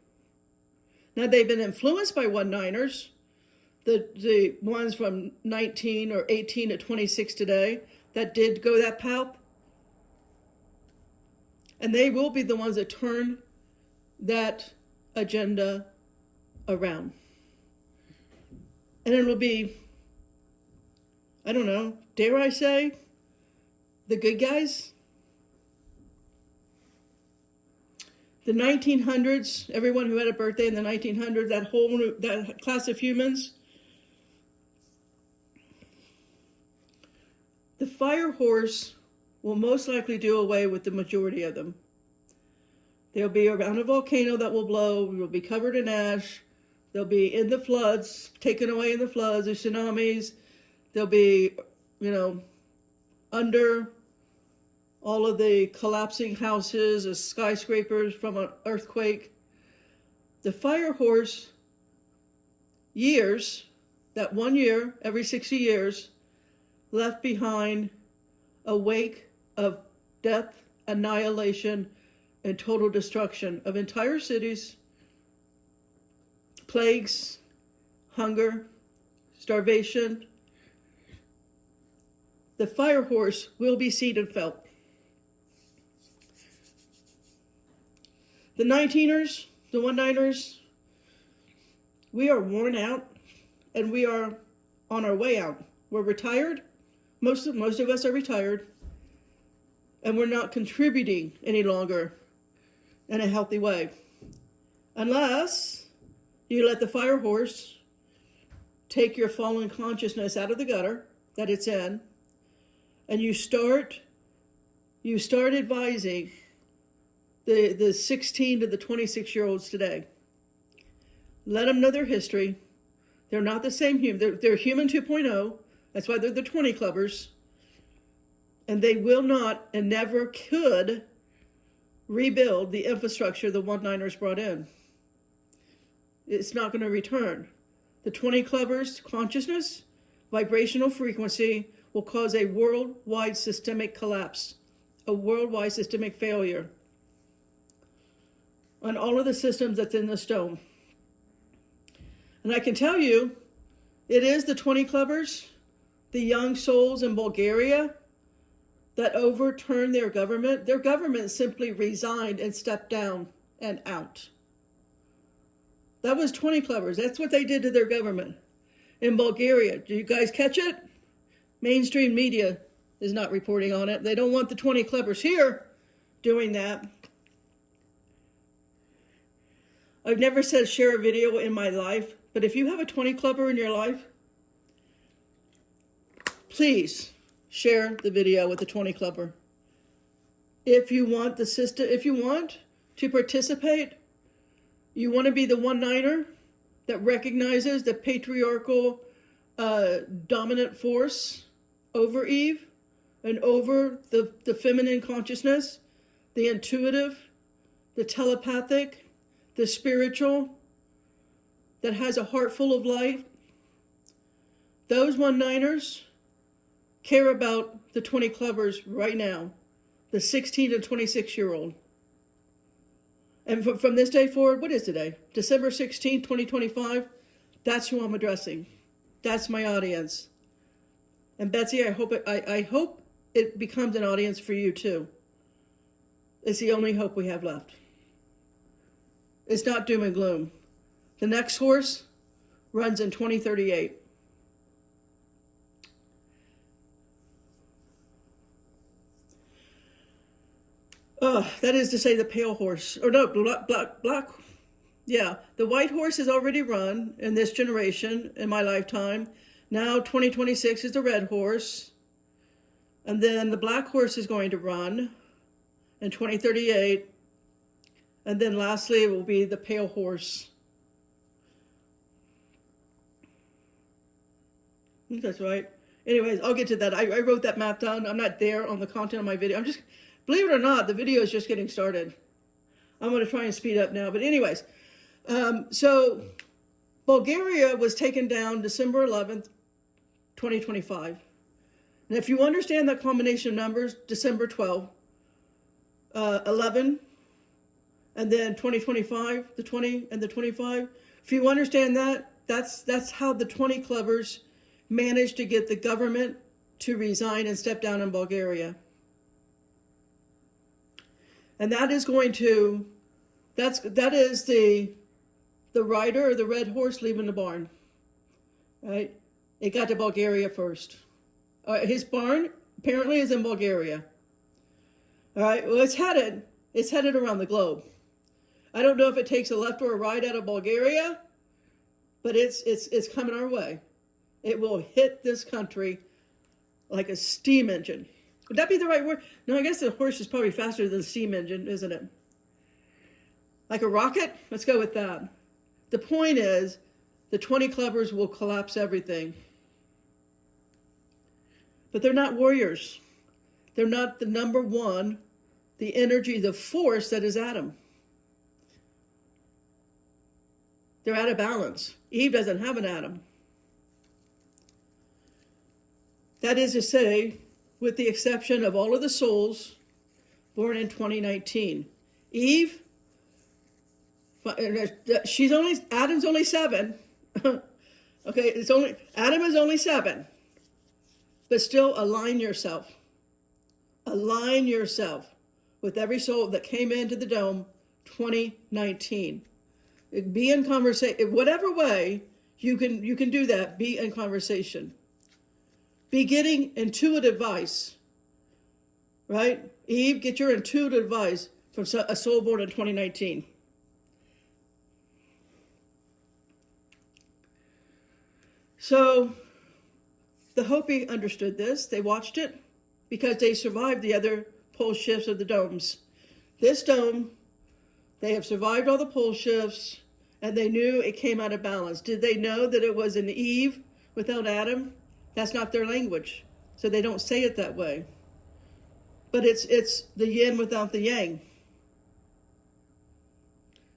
Now, they've been influenced by 1-9ers, the ones from 19 or 18 to 26 today that did go that path. And they will be the ones that turn that agenda around. And it will be, I don't know, dare I say, the good guys? The 1900s, everyone who had a birthday in the 1900s, that class of humans, the fire horse will most likely do away with the majority of them. They'll be around a volcano that will blow. We will be covered in ash. They'll be in the floods, taken away in the floods, the tsunamis. They'll be, under all of the collapsing houses, the skyscrapers from an earthquake. The fire horse years, that 1 year, every 60 years, left behind a wake of death, annihilation, and total destruction of entire cities, plagues, hunger, starvation. The fire horse will be seen and felt. The 19ers, the 1-9ers, we are worn out and we are on our way out. We're retired. Most of us are retired. And we're not contributing any longer in a healthy way. Unless you let the fire horse take your fallen consciousness out of the gutter that it's in, and you start advising the 16 to the 26-year-olds today. Let them know their history. They're not the same human. They're human 2.0. That's why they're the 20 clubbers. And they will not and never could rebuild the infrastructure the 1-9ers brought in. It's not going to return. The 20 clubbers' consciousness, vibrational frequency will cause a worldwide systemic collapse, a worldwide systemic failure on all of the systems that's in this dome. And I can tell you, it is the 20 clubbers, the young souls in Bulgaria, that overturned their government. Their government simply resigned and stepped down and out. That was 20 clubbers. That's what they did to their government in Bulgaria. Do you guys catch it? Mainstream media is not reporting on it. They don't want the 20 clubbers here doing that. I've never said share a video in my life, but if you have a 20 clubber in your life, please share the video with the 20 clubber if you want the system, if you want to participate, you want to be the one-niner that recognizes the patriarchal dominant force over Eve and over the feminine consciousness, the intuitive, the telepathic, the spiritual, that has a heart full of light. Those one-niners care about the 20 clubbers right now, the 16 to 26-year-old. And from this day forward, what is today? December 16, 2025. That's who I'm addressing. That's my audience. And Betsy, I hope it becomes an audience for you too. It's the only hope we have left. It's not doom and gloom. The next horse runs in 2038. That is to say the pale horse, or no, black. Yeah, the white horse has already run in this generation, in my lifetime. Now 2026 is the red horse. And then the black horse is going to run in 2038. And then lastly, it will be the pale horse. I think that's right. Anyways, I'll get to that. I wrote that map down. I'm not there on the content of my video. Believe it or not, the video is just getting started. I'm going to try and speed up now. But anyways, so Bulgaria was taken down December 11th, 2025. And if you understand that combination of numbers, December 12th, 11, and then 2025, the 20 and the 25. If you understand that, that's how the 20 clubbers managed to get the government to resign and step down in Bulgaria. And that is going to, that is the rider or the red horse leaving the barn, right? It got to Bulgaria first. His barn apparently is in Bulgaria. All right, well, it's headed around the globe. I don't know if it takes a left or a right out of Bulgaria, but it's coming our way. It will hit this country like a steam engine. Would that be the right word? No, I guess the horse is probably faster than the steam engine, isn't it? Like a rocket? Let's go with that. The point is, the 20 clubbers will collapse everything. But they're not warriors. They're not the number one, the energy, the force that is Adam. They're out of balance. Eve doesn't have an Adam. That is to say, with the exception of all of the souls born in 2019. Eve, Adam's only 7. Okay, Adam is only 7. But still align yourself. Align yourself with every soul that came into the dome 2019. Be in conversation, whatever way you can do that, be in conversation. Be getting intuitive advice, right? Eve, get your intuitive advice from a soul born in 2019. So the Hopi understood this. They watched it because they survived the other pole shifts of the domes. This dome, they have survived all the pole shifts, and they knew it came out of balance. Did they know that it was an Eve without Adam? That's not their language, so they don't say it that way. But it's the yin without the yang.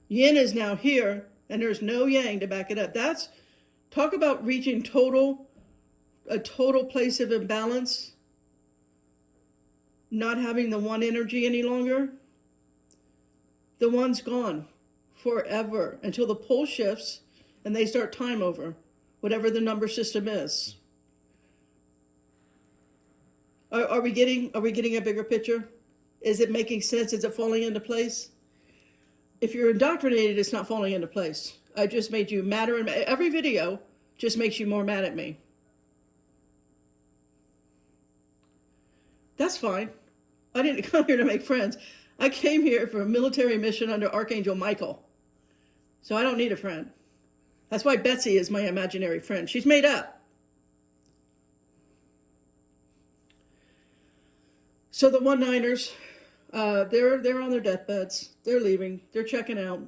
Yin is now here, and there's no yang to back it up. Talk about reaching a total place of imbalance, not having the one energy any longer. The one's gone forever until the pole shifts and they start time over, whatever the number system is. Are we getting a bigger picture? Is it making sense? Is it falling into place? If you're indoctrinated, it's not falling into place. I just made you madder, and every video just makes you more mad at me. That's fine. I didn't come here to make friends. I came here for a military mission under Archangel Michael. So I don't need a friend. That's why Betsy is my imaginary friend. She's made up. So the one-niners, They're on their deathbeds. They're leaving. They're checking out.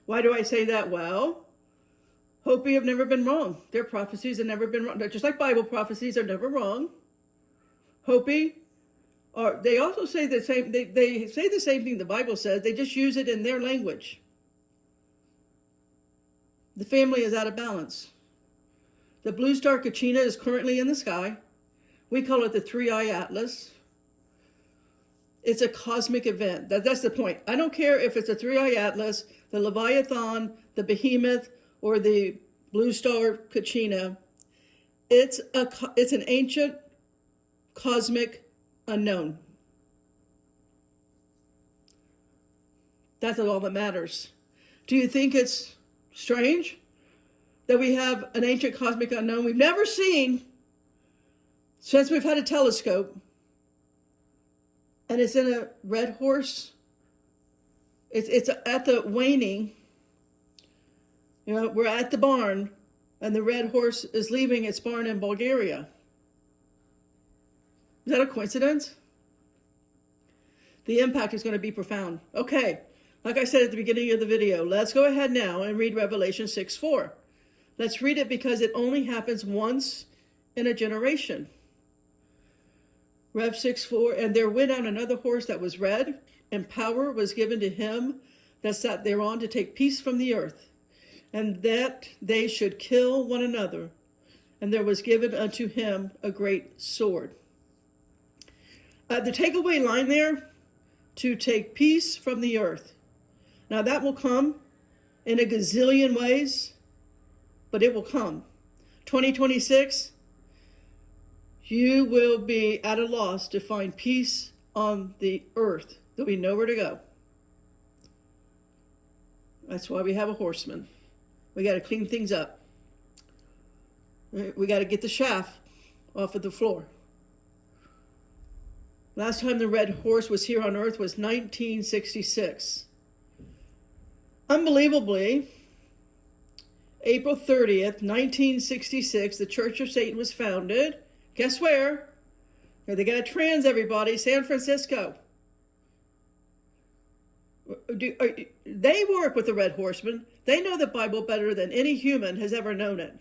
Why do I say that? Well, Hopi have never been wrong. Their prophecies have never been wrong. Just like Bible prophecies are never wrong. Hopi are. They also say the same. They say the same thing the Bible says. They just use it in their language. The family is out of balance. The blue star Kachina is currently in the sky. We call it the three-eye atlas. It's a cosmic event. That's the point. I don't care if it's a three-eye atlas, the Leviathan, the Behemoth, or the blue star Kachina. It's an ancient cosmic unknown. That's all that matters. Do you think it's strange that we have an ancient cosmic unknown we've never seen since we've had a telescope? And it's in a red horse. It's at the waning. You know, we're at the barn, and the red horse is leaving its barn in Bulgaria. Is that a coincidence? The impact is going to be profound. Okay, like I said at the beginning of the video, let's go ahead now and read Revelation 6:4. Let's read it because it only happens once in a generation. Rev 6:4, and there went out another horse that was red, and power was given to him that sat thereon to take peace from the earth, and that they should kill one another. And there was given unto him a great sword. The takeaway line there, to take peace from the earth. Now that will come in a gazillion ways, but it will come. 2026, you will be at a loss to find peace on the earth. There'll be nowhere to go. That's why we have a horseman. We got to clean things up. We got to get the shaft off of the floor. Last time the red horse was here on earth was 1966. Unbelievably, April 30th, 1966, the Church of Satan was founded. Guess where? They got to trans everybody, San Francisco. They work with the Red Horseman. They know the Bible better than any human has ever known it.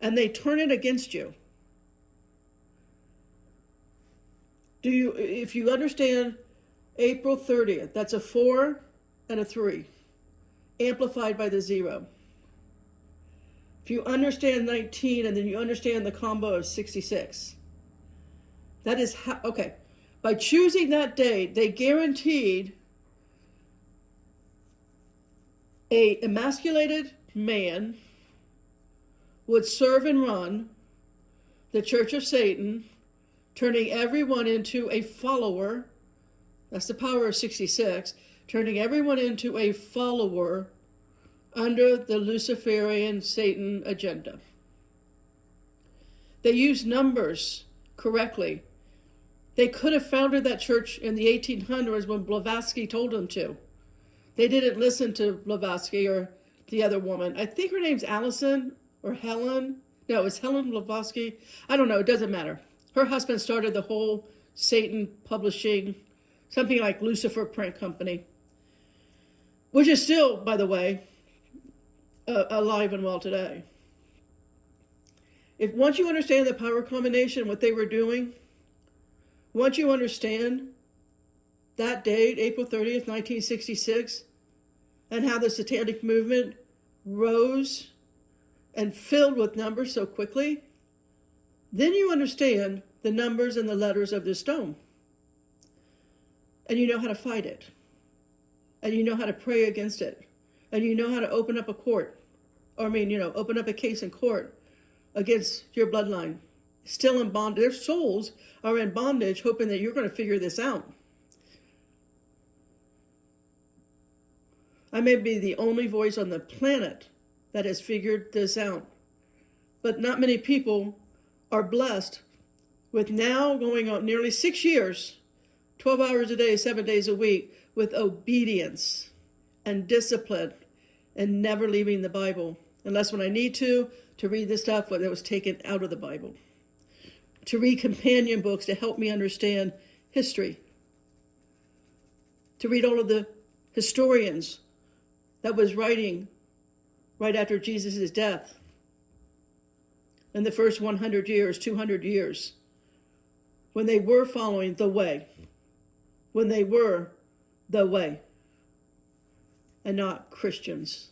And they turn it against you. If you understand April 30th, that's a 4 and a 3, amplified by the 0. If you understand 19 and then you understand the combo of 66, that is how, okay. By choosing that date, they guaranteed a emasculated man would serve and run the Church of Satan, turning everyone into a follower. That's the power of 66, turning everyone into a follower under the Luciferian Satan agenda. They used numbers correctly. They could have founded that church in the 1800s when Blavatsky told them to. They didn't listen to Blavatsky or the other woman. I think her name's Allison or Helen. No, it's Helen Blavatsky. I don't know. It doesn't matter. Her husband started the whole Satan publishing, something like Lucifer Print Company, which is still, by the way, alive and well today. Once you understand the power combination, what they were doing, once you understand that date, April 30th, 1966, and how the satanic movement rose and filled with numbers so quickly, then you understand the numbers and the letters of this stone. And you know how to fight it. And you know how to pray against it. And you know how to open up a court. Open up a case in court against your bloodline. Still in bondage. Their souls are in bondage, hoping that you're going to figure this out. I may be the only voice on the planet that has figured this out. But not many people are blessed with now going on nearly 6 years, 12 hours a day, 7 days a week, with obedience and discipline and never leaving the Bible. Unless when I need to read the stuff that was taken out of the Bible. To read companion books to help me understand history, to read all of the historians that was writing right after Jesus' death in the first 100 years, 200 years, when they were following the way, when they were the way, and not Christians.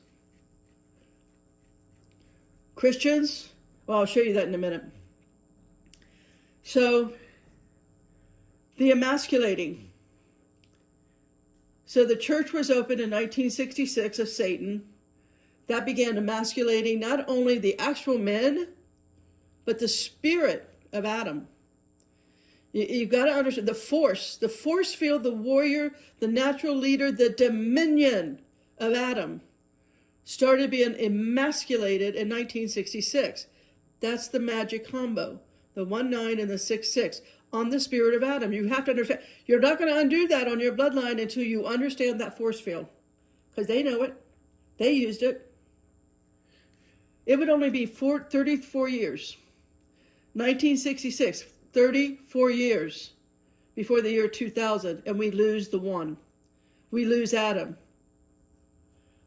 Christians, well, I'll show you that in a minute. So, the emasculating. So the church was opened in 1966 of Satan. That began emasculating not only the actual men, but the spirit of Adam. You've got to understand the force field, the warrior, the natural leader, the dominion of Adam started being emasculated in 1966. That's the magic combo, the 1-9 and the 6-6 on the spirit of Adam. You have to understand. You're not going to undo that on your bloodline until you understand that force field, because they know it. They used it. It would only be 34 years. 1966, 34 years before the year 2000, and we lose the one. We lose Adam.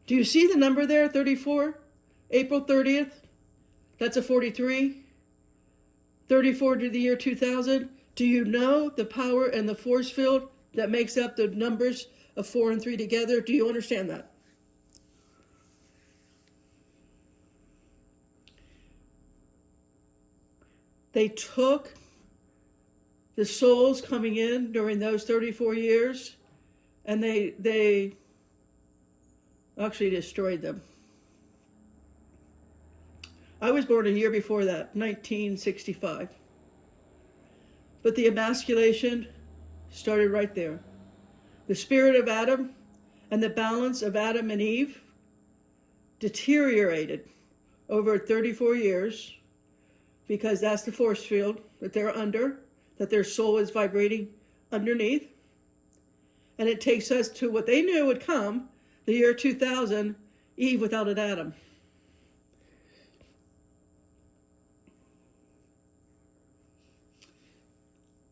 Do you see the number there, 34? April 30th, that's a 43. 34 to the year 2000. Do you know the power and the force field that makes up the numbers of 4 and 3 together? Do you understand that? They took the souls coming in during those 34 years, and they actually destroyed them. I was born a year before that, 1965. But the emasculation started right there. The spirit of Adam and the balance of Adam and Eve deteriorated over 34 years, because that's the force field that they're under, that their soul is vibrating underneath. And it takes us to what they knew would come, the year 2000, Eve without an Adam.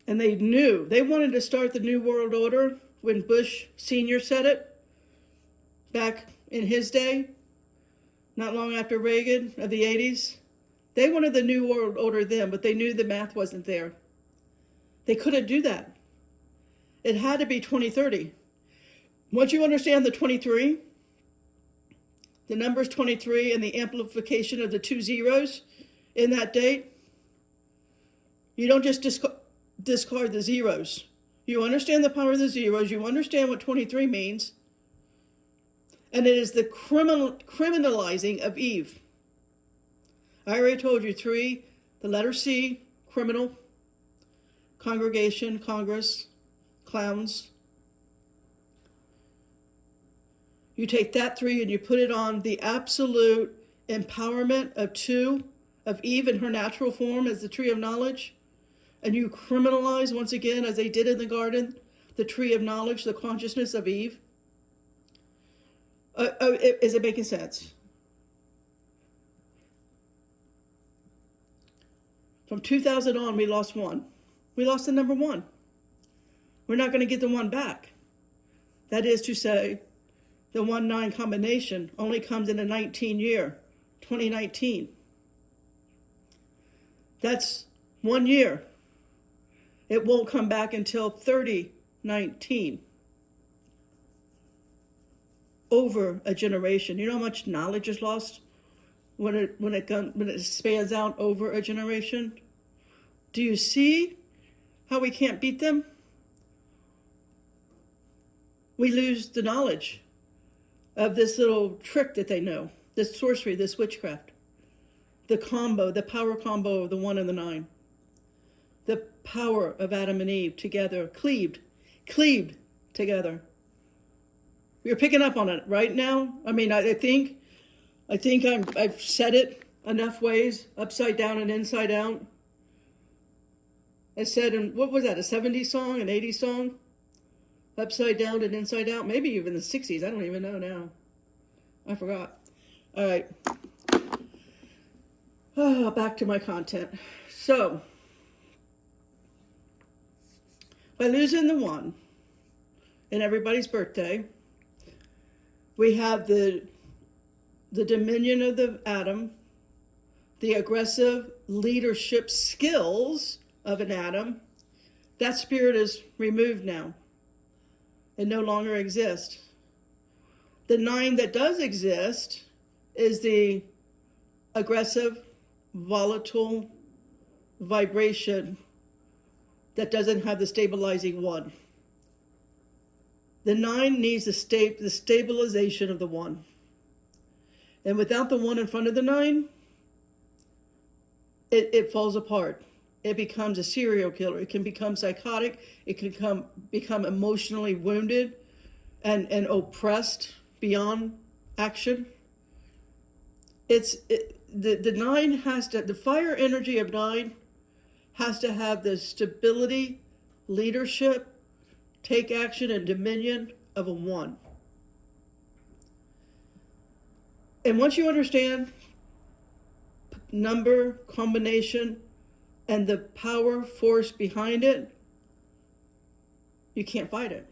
And they knew, they wanted to start the New World Order when Bush Sr. said it, back in his day, not long after Reagan of the 80s. They wanted the New World Order then, but they knew the math wasn't there. They couldn't do that. It had to be 2030. Once you understand the 23, the numbers 23 and the amplification of the 2 zeros in that date, you don't just discard the zeros. You understand the power of the zeros. You understand what 23 means. And it is the criminalizing of Eve. I already told you 3, the letter C, criminal, congregation, Congress, clowns. You take that 3 and you put it on the absolute empowerment of 2, of Eve in her natural form as the tree of knowledge, and you criminalize once again, as they did in the garden, the tree of knowledge, the consciousness of Eve. Is it making sense? From 2000 on, we lost 1. We lost the number 1. We're not going to get the 1 back. That is to say, the 1-9 combination only comes in a 19 year, 2019. That's 1 year. It won't come back until 3019. Over a generation. You know how much knowledge is lost when it spans out over a generation? Do you see how we can't beat them? We lose the knowledge of this little trick that they know, this sorcery, this witchcraft, the combo, the power combo of the 1 and the 9, the power of Adam and Eve together, cleaved together. You're picking up on it right now. I mean, I think I've said it enough ways, upside down and inside out. I said, what was that, a 70s song, an 80s song? Upside down and inside out, maybe even the 60s. I don't even know now. I forgot. All right. Back to my content. So, By losing the one in everybody's birthday, we have the dominion of the atom, the aggressive leadership skills of an atom. That spirit is removed now. It no longer exists. The 9 that does exist is the aggressive, volatile vibration that doesn't have the stabilizing 1. The 9 needs the stabilization of the 1. And without the 1 in front of the 9, it falls apart. It becomes a serial killer. It can become psychotic. It can become emotionally wounded and oppressed beyond action. The 9 has to, the fire energy of 9 has to have the stability, leadership, take action, and dominion of a 1. And once you understand number, combination, and the power force behind it, you can't fight it.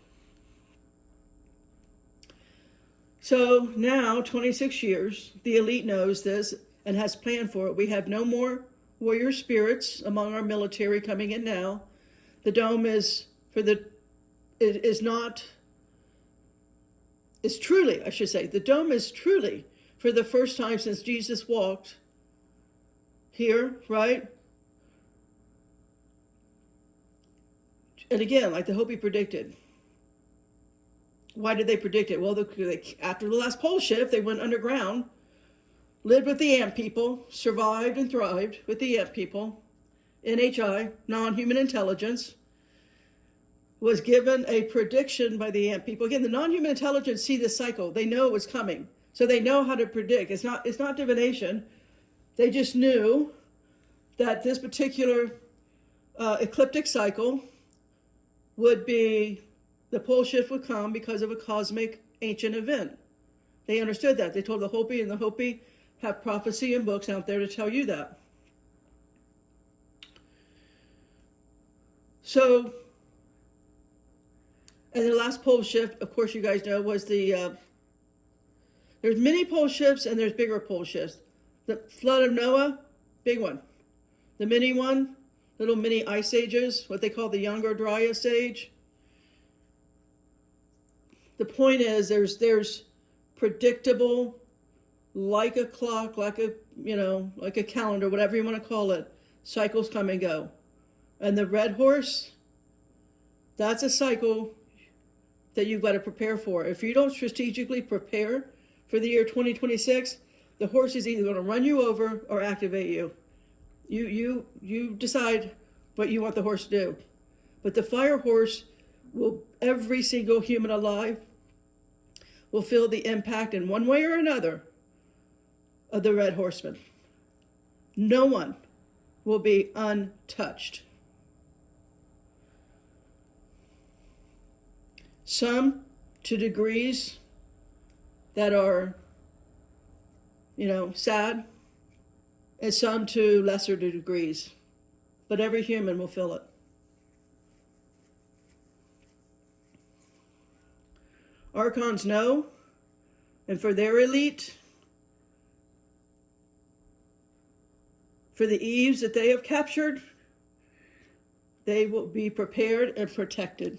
So now, 26 years, the elite knows this and has planned for it. We have no more warrior spirits among our military coming in now. The dome is truly, I should say, the dome is truly, for the first time since Jesus walked here, right? And again, like the Hopi predicted. Why did they predict it? Well, after the last pole shift, they went underground, lived with the ant people, survived and thrived with the ant people. NHI, non-human intelligence, was given a prediction by the ant people. Again, the non-human intelligence see this cycle. They know what's coming. So they know how to predict. It's not divination. They just knew that this particular ecliptic cycle would be, the pole shift would come because of a cosmic ancient event. They understood that. They told the Hopi, and the Hopi have prophecy and books out there to tell you that. So, and the last pole shift, of course you guys know, was there's mini pole shifts and there's bigger pole shifts. The flood of Noah, big one. The mini one, little mini ice ages, what they call the younger Dryas age. The point is there's predictable, like a clock, like a calendar, whatever you want to call it, cycles come and go. And the red horse, that's a cycle that you've got to prepare for. If you don't strategically prepare for the year 2026, the horse is either going to run you over or activate you. You decide what you want the horse to do. But the fire horse will, every single human alive will feel the impact in one way or another of the red horseman. No one will be untouched. Some to degrees that are, sad, and some to lesser degrees. But every human will feel it. Archons know, and for their elite, for the eves that they have captured, they will be prepared and protected.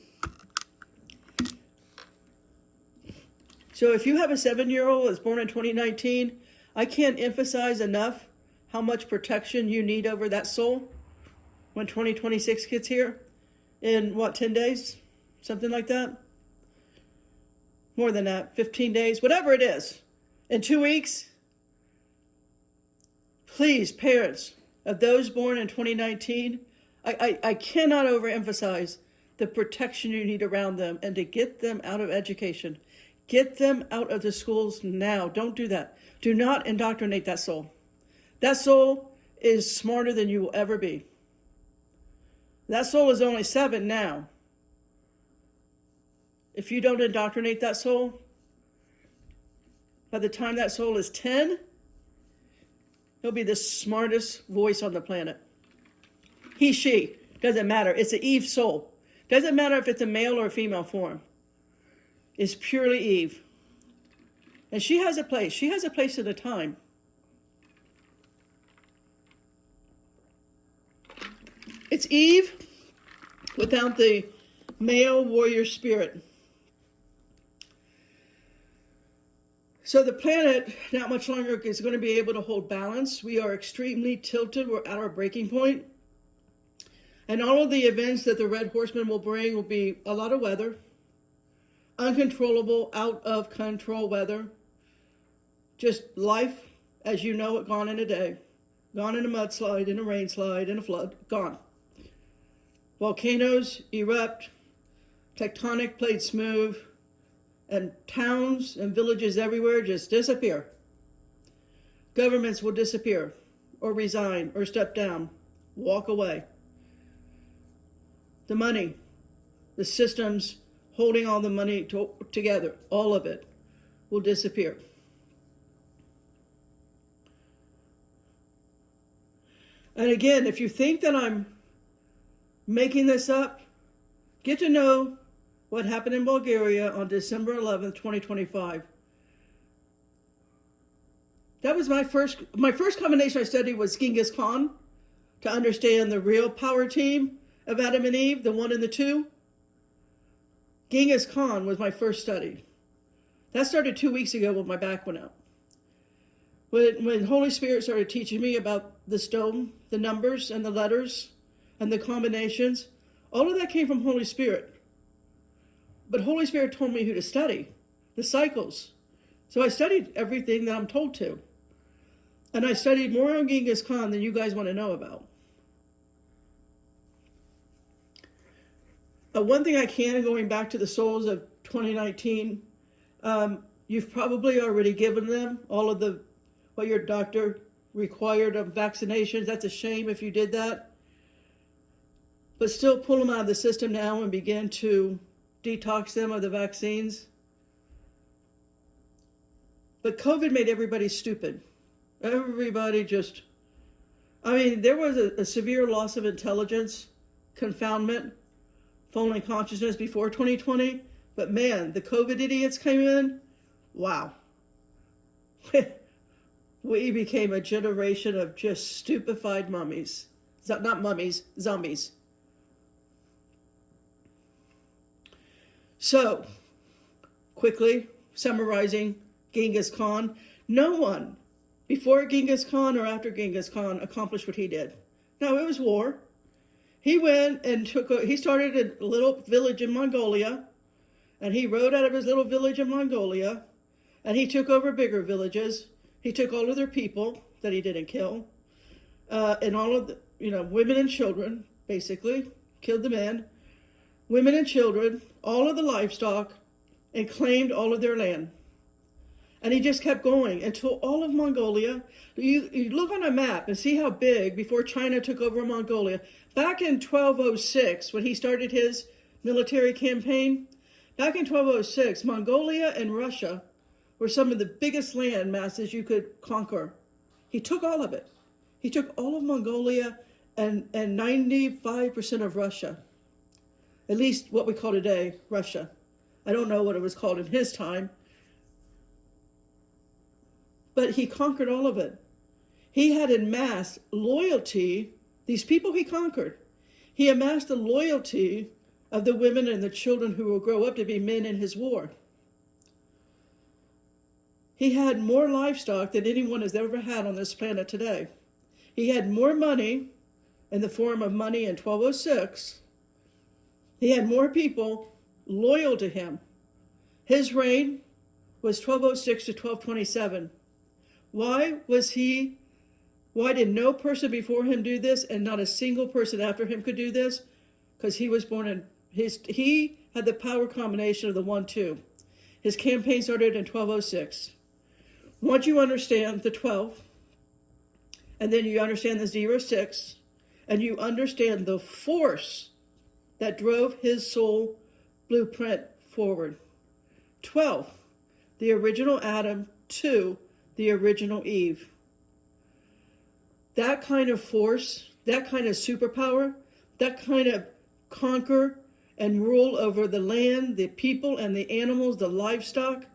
So if you have a 7-year-old that's born in 2019, I can't emphasize enough how much protection you need over that soul when 2026 gets here in 10 days? Something like that? More than that, 15 days, whatever it is. In 2 weeks, please, parents of those born in 2019, I cannot overemphasize the protection you need around them and to get them out of education. Get them out of the schools now. Don't do that. Do not indoctrinate that soul. That soul is smarter than you will ever be. That soul is only 7 now. If you don't indoctrinate that soul, by the time that soul is 10, he'll be the smartest voice on the planet. He, she, doesn't matter. It's an Eve soul. Doesn't matter if it's a male or a female form. It's purely Eve. And she has a place. She has a place at a time. It's Eve without the male warrior spirit. So the planet, not much longer, is going to be able to hold balance. We are extremely tilted. We're at our breaking point. And all of the events that the red horseman will bring will be a lot of weather, uncontrollable, out of control weather, just life as you know it, gone in a day, gone in a mudslide, in a rain slide, in a flood, gone. Volcanoes erupt, tectonic plates move, and towns and villages everywhere just disappear. Governments will disappear, or resign, or step down, walk away. The money, the systems holding all the money together, all of it, will disappear. And again, if you think that I'm making this up, get to know what happened in Bulgaria on December 11th, 2025. That was my first combination I studied was Genghis Khan, to understand the real power team of Adam and Eve, the 1 and the 2. Genghis Khan was my first study. That started 2 weeks ago when my back went out. When Holy Spirit started teaching me about the stone, the numbers and the letters and the combinations, all of that came from Holy Spirit. But Holy Spirit told me who to study, the cycles. So I studied everything that I'm told to. And I studied more on Genghis Khan than you guys want to know about. One thing I can, going back to the souls of 2019, you've probably already given them all of what your doctor required of vaccinations. That's a shame if you did that. But still pull them out of the system now and begin to detox them of the vaccines. But COVID made everybody stupid. Everybody just, there was a severe loss of intelligence, confoundment, falling consciousness before 2020. But man, the COVID idiots came in. Wow. We became a generation of just stupefied mummies. Not mummies, zombies. So, quickly summarizing Genghis Khan, no one before Genghis Khan or after Genghis Khan accomplished what he did. No, it was war. He went and he started a little village in Mongolia, and he rode out of his little village in Mongolia, and he took over bigger villages. He took all of their people that he didn't kill, and all of the, women and children, basically, killed the men, women and children, all of the livestock, and claimed all of their land. And he just kept going until all of Mongolia, you look on a map and see how big before China took over Mongolia. Back in 1206, when he started his military campaign, back in 1206, Mongolia and Russia were some of the biggest land masses you could conquer. He took all of it. He took all of Mongolia and 95% of Russia. At least what we call today, Russia. I don't know what it was called in his time. But he conquered all of it. He had amassed loyalty. These people he conquered. He amassed the loyalty of the women and the children who will grow up to be men in his war. He had more livestock than anyone has ever had on this planet today. He had more money in the form of money in 1206. He had more people loyal to him. His reign was 1206 to 1227. Why did no person before him do this and not a single person after him could do this? Because he was born he had the power combination of the 1-2. His campaign started in 1206. Once you understand the 12, and then you understand the 0-6, and you understand the force that drove his soul blueprint forward. 12, the original Adam. 2, the original Eve. That kind of force, that kind of superpower, that kind of conquer and rule over the land, the people, and the animals, the livestock.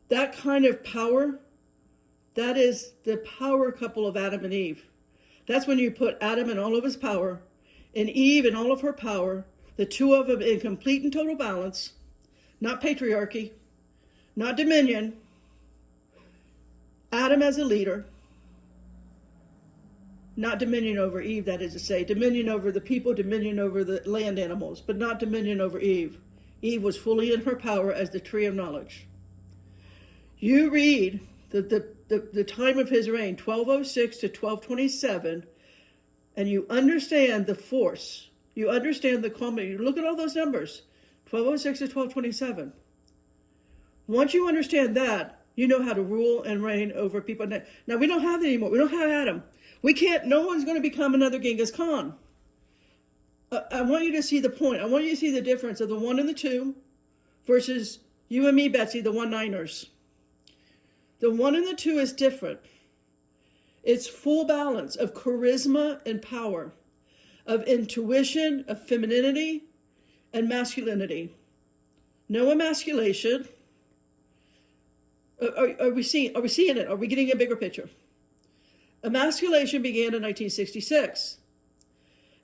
That kind of power, that is the power couple of Adam and Eve. That's when you put Adam in all of his power and Eve in all of her power, the two of them in complete and total balance, not patriarchy, not dominion. Adam as a leader, not dominion over Eve, that is to say, dominion over the people, dominion over the land animals, but not dominion over Eve. Eve was fully in her power as the tree of knowledge. You read the time of his reign, 1206 to 1227, and you understand the force. You understand the culmination. You look at all those numbers, 1206 to 1227. Once you understand that, you know how to rule and reign over people. Now, we don't have that anymore. We don't have Adam. We can't, no one's going to become another Genghis Khan. I want you to see the point. I want you to see the difference of the 1 and the 2 versus you and me, Betsy, the 1-9ers. The 1 and the 2 is different. It's full balance of charisma and power, of intuition, of femininity, and masculinity. No emasculation. Are we seeing it? Are we getting a bigger picture? Emasculation began in 1966.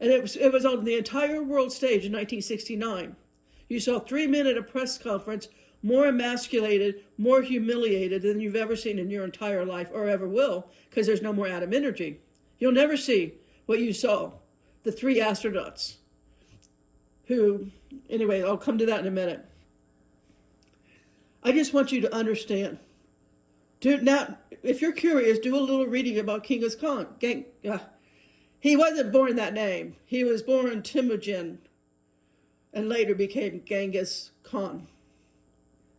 And it was on the entire world stage in 1969. You saw 3 men at a press conference more emasculated, more humiliated than you've ever seen in your entire life or ever will, because there's no more atom energy. You'll never see what you saw. The 3 astronauts who, anyway, I'll come to that in a minute. I just want you to understand. Now, if you're curious, do a little reading about Genghis Khan. He wasn't born that name. He was born Temujin and later became Genghis Khan.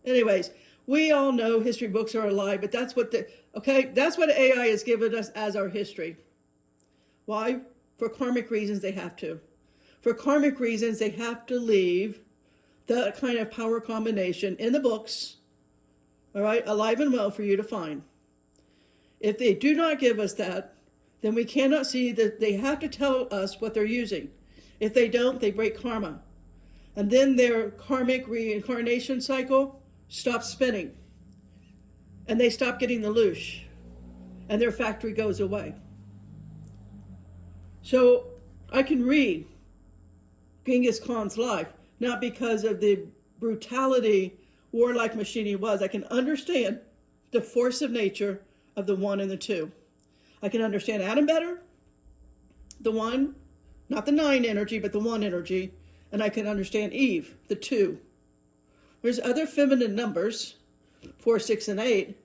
Anyways, we all know history books are a lie, but that's what that's what AI has given us as our history. Why? For karmic reasons they have to. For karmic reasons they have to leave that kind of power combination in the books, all right, alive and well for you to find. If they do not give us that, then we cannot see that they have to tell us what they're using. If they don't, they break karma. And then their karmic reincarnation cycle stops spinning. And they stop getting the loosh. And their factory goes away. So I can read Genghis Khan's life, not because of the brutality, warlike machine he was. I can understand the force of nature of the 1 and the 2. I can understand Adam better, the 1, not the 9 energy, but the 1 energy. And I can understand Eve, the 2. There's other feminine numbers, 4, 6, and 8,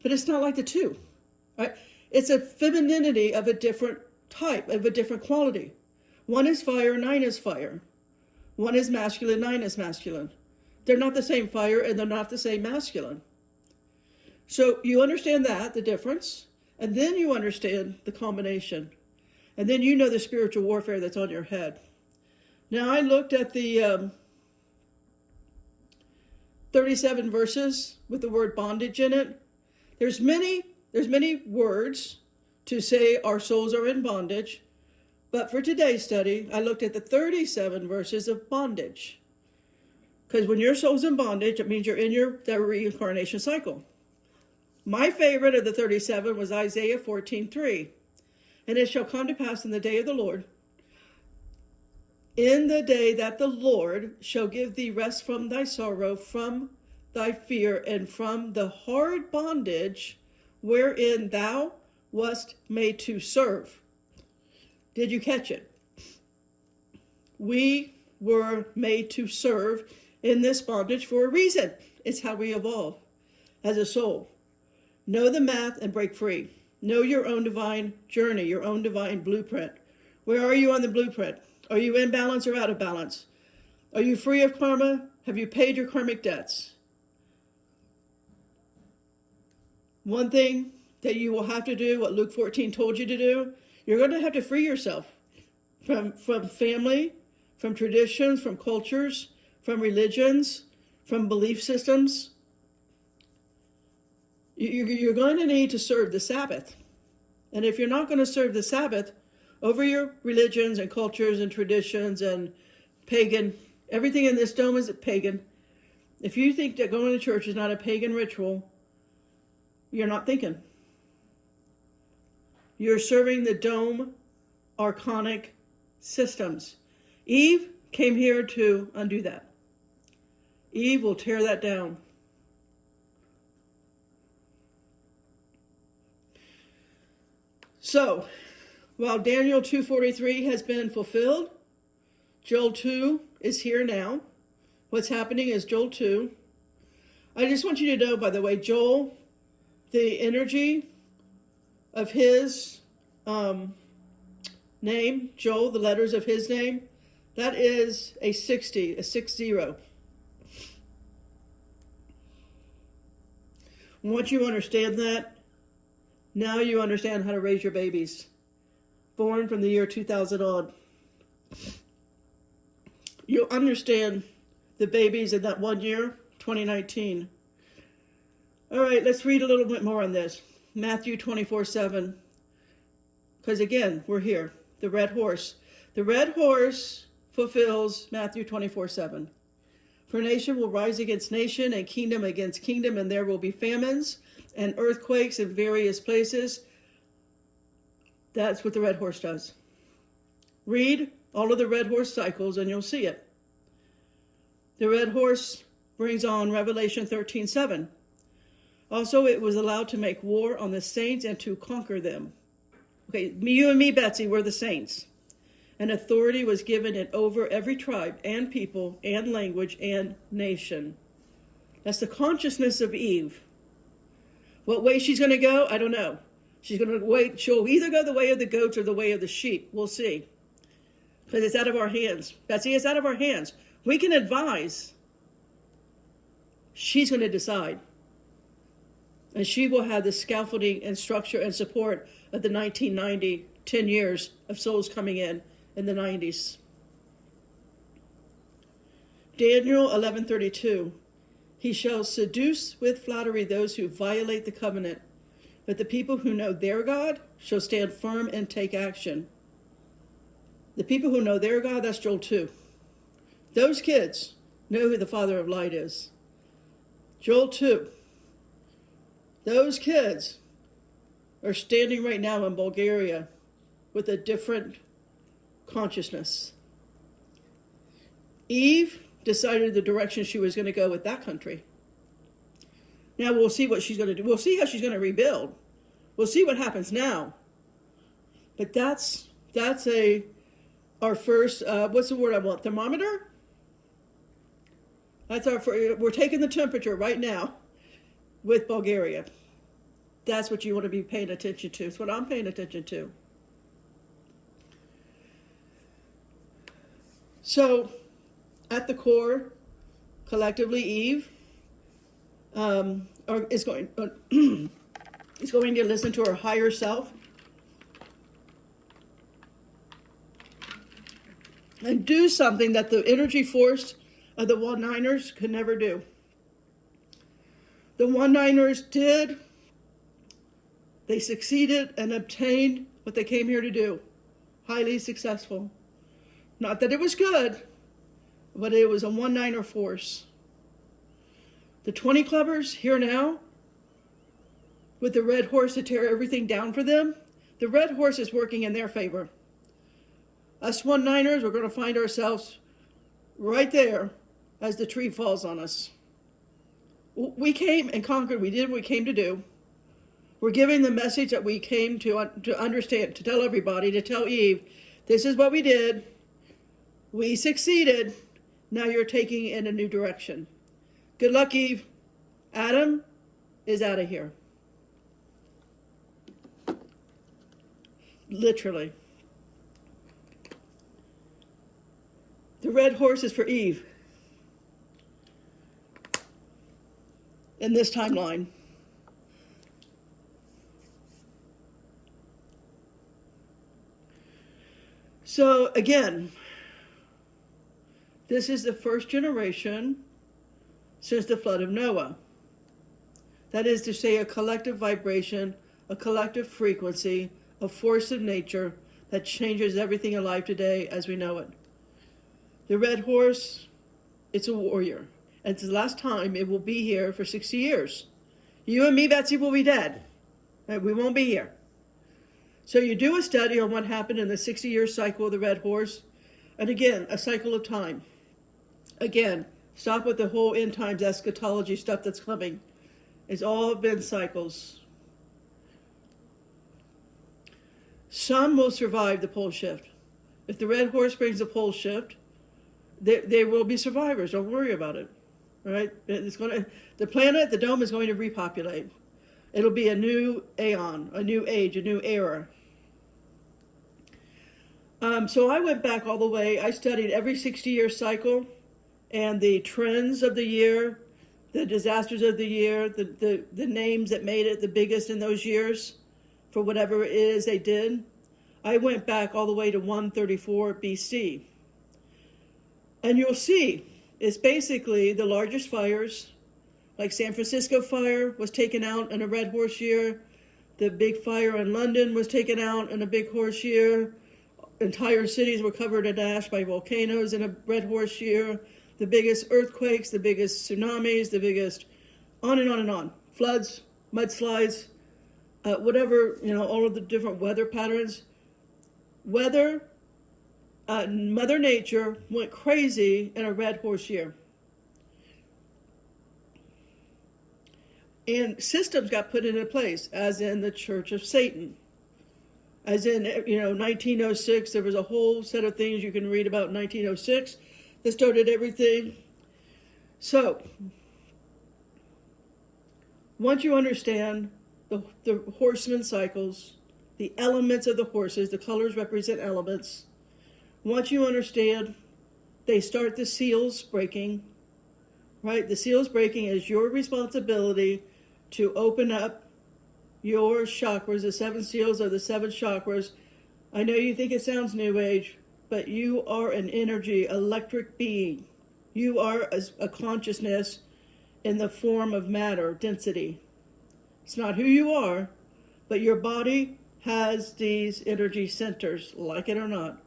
but it's not like the 2. Right? It's a femininity of a different type, of a different quality. 1 is fire, 9 is fire. 1 is masculine, 9 is masculine. They're not the same fire and they're not the same masculine. So you understand that, the difference, and then you understand the combination. And then you know the spiritual warfare that's on your head. Now I looked at the 37 verses with the word bondage in it. There's many words to say our souls are in bondage. But for today's study, I looked at the 37 verses of bondage. Because when your soul's in bondage, it means you're in that reincarnation cycle. My favorite of the 37 was Isaiah 14:3. And it shall come to pass in the day of the Lord, in the day that the Lord shall give thee rest from thy sorrow, from thy fear, and from the hard bondage wherein thou wast made to serve. Did you catch it? We were made to serve in this bondage for a reason. It's how we evolve as a soul. Know the math and break free. Know your own divine journey, your own divine blueprint. Where are you on the blueprint? Are you in balance or out of balance? Are you free of karma? Have you paid your karmic debts? One thing that you will have to do, what Luke 14 told you to do, you're going to have to free yourself from family, from traditions, from cultures, from religions, from belief systems. You're going to need to serve the Sabbath. And if you're not going to serve the Sabbath over your religions and cultures and traditions and pagan. Everything in this dome is pagan. If you think that going to church is not a pagan ritual, you're not thinking. You're serving the dome archonic systems. Eve came here to undo that. Eve will tear that down. So, while Daniel 2:43 has been fulfilled, Joel 2 is here now. What's happening is Joel 2. I just want you to know, by the way, Joel, the energy of his name, Joel, the letters of his name, that is a 60, a 60. Once you understand that, now you understand how to raise your babies. Born from the year 2000 on. You'll understand the babies in that 1 year, 2019. All right, let's read a little bit more on this. Matthew 24:7. Because again, we're here. The red horse. The red horse fulfills Matthew 24:7. For nation will rise against nation and kingdom against kingdom, and there will be famines and earthquakes in various places. That's what the red horse does. Read all of the red horse cycles and you'll see it. The red horse brings on Revelation 13:7. Also, it was allowed to make war on the saints and to conquer them. Okay, you and me, Betsy, we're the saints. And authority was given it over every tribe and people and language and nation. That's the consciousness of Eve. What way she's going to go, I don't know. She's going to wait. She'll either go the way of the goats or the way of the sheep. We'll see. Because it's out of our hands. Betsy, it's out of our hands. We can advise. She's going to decide. And she will have the scaffolding and structure and support of the 1990, 10 years of souls coming in the 90s. Daniel 11:32. He shall seduce with flattery those who violate the covenant, but the people who know their God shall stand firm and take action. The people who know their God, that's Joel 2. Those kids know who the father of light is. Joel 2. Those kids are standing right now in Bulgaria with a different consciousness. Eve decided the direction she was going to go with that country. Now we'll see what she's going to do. We'll see how she's going to rebuild. We'll see what happens now. But that's our first, what's the word I want? Thermometer? We're taking the temperature right now with Bulgaria. That's what you want to be paying attention to. It's what I'm paying attention to. So, at the core, collectively, Eve is going to listen to her higher self and do something that the energy force of the 1-9ers could never do. The 1-9ers did. They succeeded and obtained what they came here to do. Highly successful. Not that it was good, but it was a 1-9er force. The 20 clubbers here now, with the red horse to tear everything down for them, the red horse is working in their favor. Us 1-9ers, we're going to find ourselves right there as the tree falls on us. We came and conquered. We did what we came to do. We're giving the message that we came to understand, to tell everybody, to tell Eve, this is what we did. We succeeded. Now you're taking in a new direction. Good luck, Eve. Adam is out of here. Literally. The red horse is for Eve. In this timeline. So again, this is the first generation since the flood of Noah. That is to say, a collective vibration, a collective frequency, a force of nature that changes everything alive today as we know it. The red horse, it's a warrior. And it's the last time it will be here for 60 years. You and me, Betsy, will be dead. We won't be here. So you do a study on what happened in the 60-year cycle of the red horse. And again, a cycle of time. Again, stop with the whole end times eschatology stuff that's coming. It's all been cycles. Some will survive the pole shift. If the red horse brings the pole shift, there will be survivors. Don't worry about it. All right? The planet, the dome is going to repopulate. It'll be a new aeon, a new age, a new era. So I went back all the way. I studied every 60-year cycle and the trends of the year, the disasters of the year, the names that made it the biggest in those years for whatever it is they did. I went back all the way to 134 BC. And you'll see, it's basically the largest fires, like San Francisco fire was taken out in a red horse year. The big fire in London was taken out in a big horse year. Entire cities were covered in ash by volcanoes in a red horse year. The biggest earthquakes, the biggest tsunamis, the biggest on and on and on. Floods, mudslides, whatever, all of the different weather patterns. Mother Nature went crazy in a red horse year. And systems got put into place, as in the Church of Satan. As in, 1906, there was a whole set of things you can read about in 1906 that started everything. So, once you understand the horseman cycles, the elements of the horses, the colors represent elements. Once you understand, they start the seals breaking, right? The seals breaking is your responsibility to open up your chakras. The 7 seals are the 7 chakras. I know you think it sounds new age, but you are an energy, electric being. You are a consciousness in the form of matter, density. It's not who you are, but your body has these energy centers, like it or not.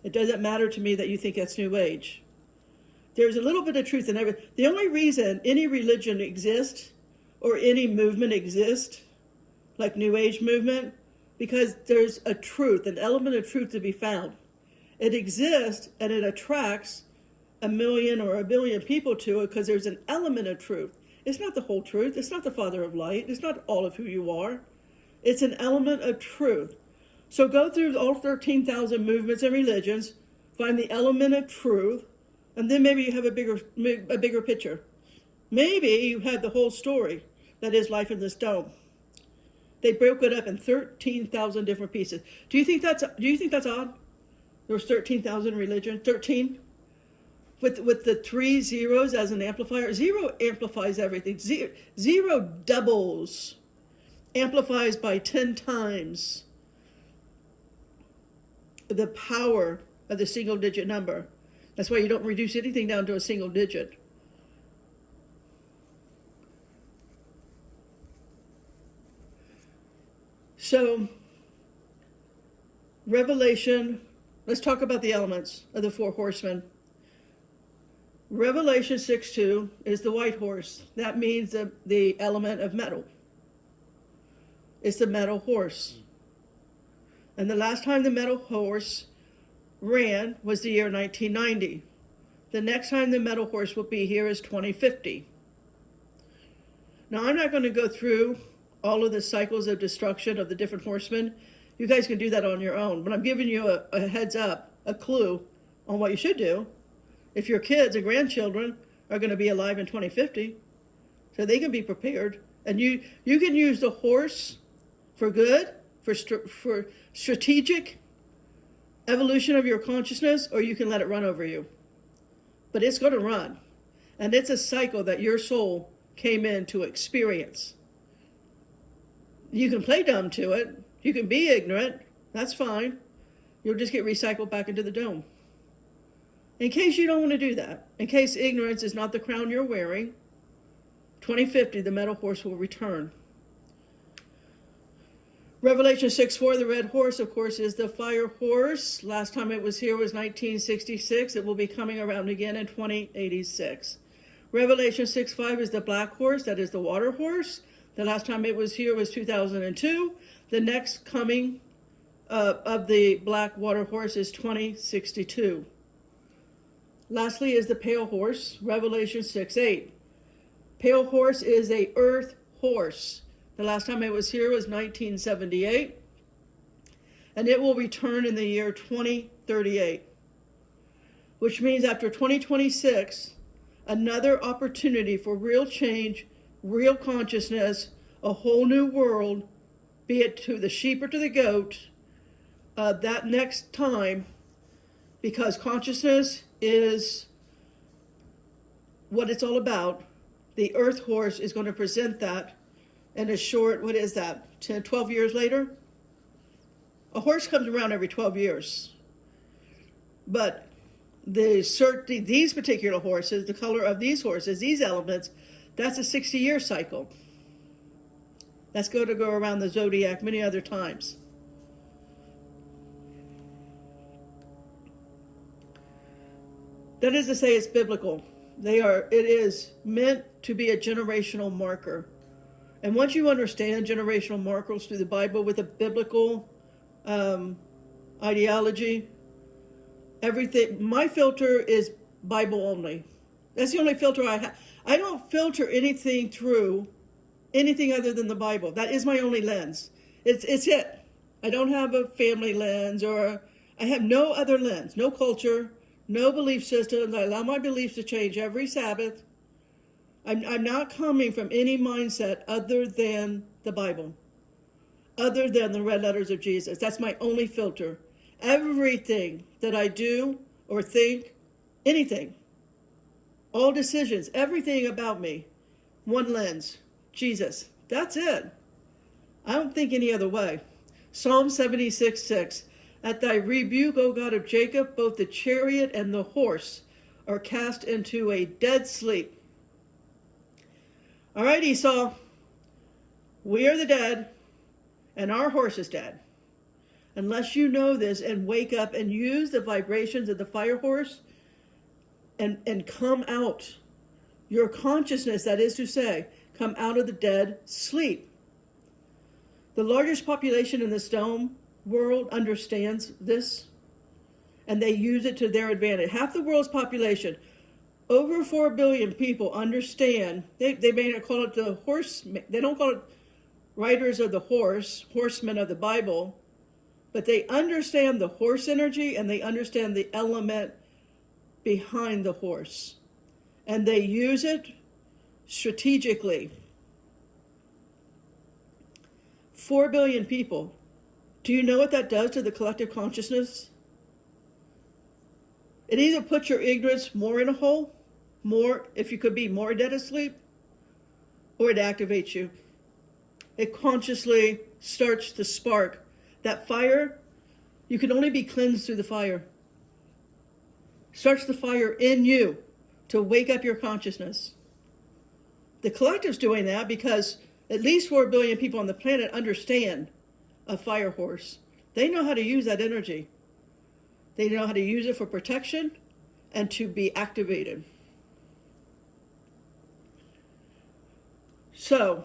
It doesn't matter to me that you think that's new age. There's a little bit of truth in everything. The only reason any religion exists or any movement exists, like New Age movement, because there's a truth, an element of truth to be found. It exists and it attracts 1 million or 1 billion people to it because there's an element of truth. It's not the whole truth. It's not the Father of Light. It's not all of who you are. It's an element of truth. So go through all 13,000 movements and religions, find the element of truth, and then maybe you have a bigger picture. Maybe you have the whole story that is life in this dome. They broke it up in 13,000 different pieces. Do you think that's odd? There was 13,000 religions. 13? With the 3 zeros as an amplifier. 0 amplifies everything. 0 doubles, amplifies by 10 times the power of the single digit number. That's why you don't reduce anything down to a single digit. So, Revelation, let's talk about the elements of the 4 horsemen. Revelation 6:2 is the white horse. That means the element of metal. It's the metal horse. And the last time the metal horse ran was the year 1990. The next time the metal horse will be here is 2050. Now, I'm not going to go through all of the cycles of destruction of the different horsemen. You guys can do that on your own. But I'm giving you a heads up, a clue on what you should do if your kids and grandchildren are going to be alive in 2050, so they can be prepared. And you can use the horse for good, for strategic evolution of your consciousness, or you can let it run over you. But it's going to run. And it's a cycle that your soul came in to experience. You can play dumb to it. You can be ignorant. That's fine. You'll just get recycled back into the dome. In case you don't want to do that, in case ignorance is not the crown you're wearing, 2050, the metal horse will return. Revelation 6:4, the red horse, of course, is the fire horse. Last time it was here was 1966. It will be coming around again in 2086. Revelation 6:5 is the black horse. That is the water horse. The last time it was here was 2002. The next coming of the black water horse is 2062. Lastly is the pale horse, Revelation 6:8. Pale horse is a earth horse. The last time it was here was 1978. And it will return in the year 2038. Which means after 2026, another opportunity for real change, real consciousness, a whole new world, be it to the sheep or to the goat, that next time, because consciousness is what it's all about. The earth horse is going to present that in a short, what is that, 10, 12 years later? A horse comes around every 12 years. But these particular horses, the color of these horses, these elements, that's a 60-year cycle. That's going to go around the zodiac many other times. That is to say, it's biblical. It is meant to be a generational marker. And once you understand generational markers through the Bible with a biblical ideology, everything, my filter is Bible only. That's the only filter I have. I don't filter anything through anything other than the Bible. That is my only lens. It's it. I don't have a family lens, or I have no other lens, no culture, no belief systems. I allow my beliefs to change every Sabbath. I'm not coming from any mindset other than the Bible, other than the red letters of Jesus. That's my only filter. Everything that I do or think, anything, all decisions, everything about me, one lens, Jesus. That's it. I don't think any other way. Psalm 76:6. At thy rebuke, O God of Jacob, both the chariot and the horse are cast into a dead sleep. All right, Esau, we are the dead, and our horse is dead. Unless you know this and wake up and use the vibrations of the fire horse and come out, your consciousness, that is to say, come out of the dead sleep. The largest population in the stone world understands this, and they use it to their advantage. Half the world's population, over 4 billion people, understand. They may not call it the horse. They don't call it riders of the horse, horsemen of the Bible, but they understand the horse energy, and they understand the element behind the horse, and they use it strategically. 4 billion people. Do you know what that does to the collective consciousness? It either puts your ignorance more in a hole, more, if you could be more dead asleep, or it activates you. It consciously starts to spark. That fire, you can only be cleansed through the fire. Starts the fire in you to wake up your consciousness. The collective's doing that because at least 4 billion people on the planet understand a fire horse. They know how to use that energy. They know how to use it for protection and to be activated. So,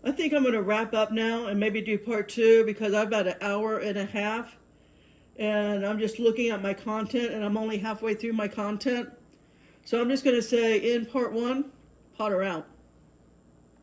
I think I'm going to wrap up now and maybe do part 2 because I've got an hour and a half and I'm just looking at my content and I'm only halfway through my content. So I'm just going to say in part 1, Potter out.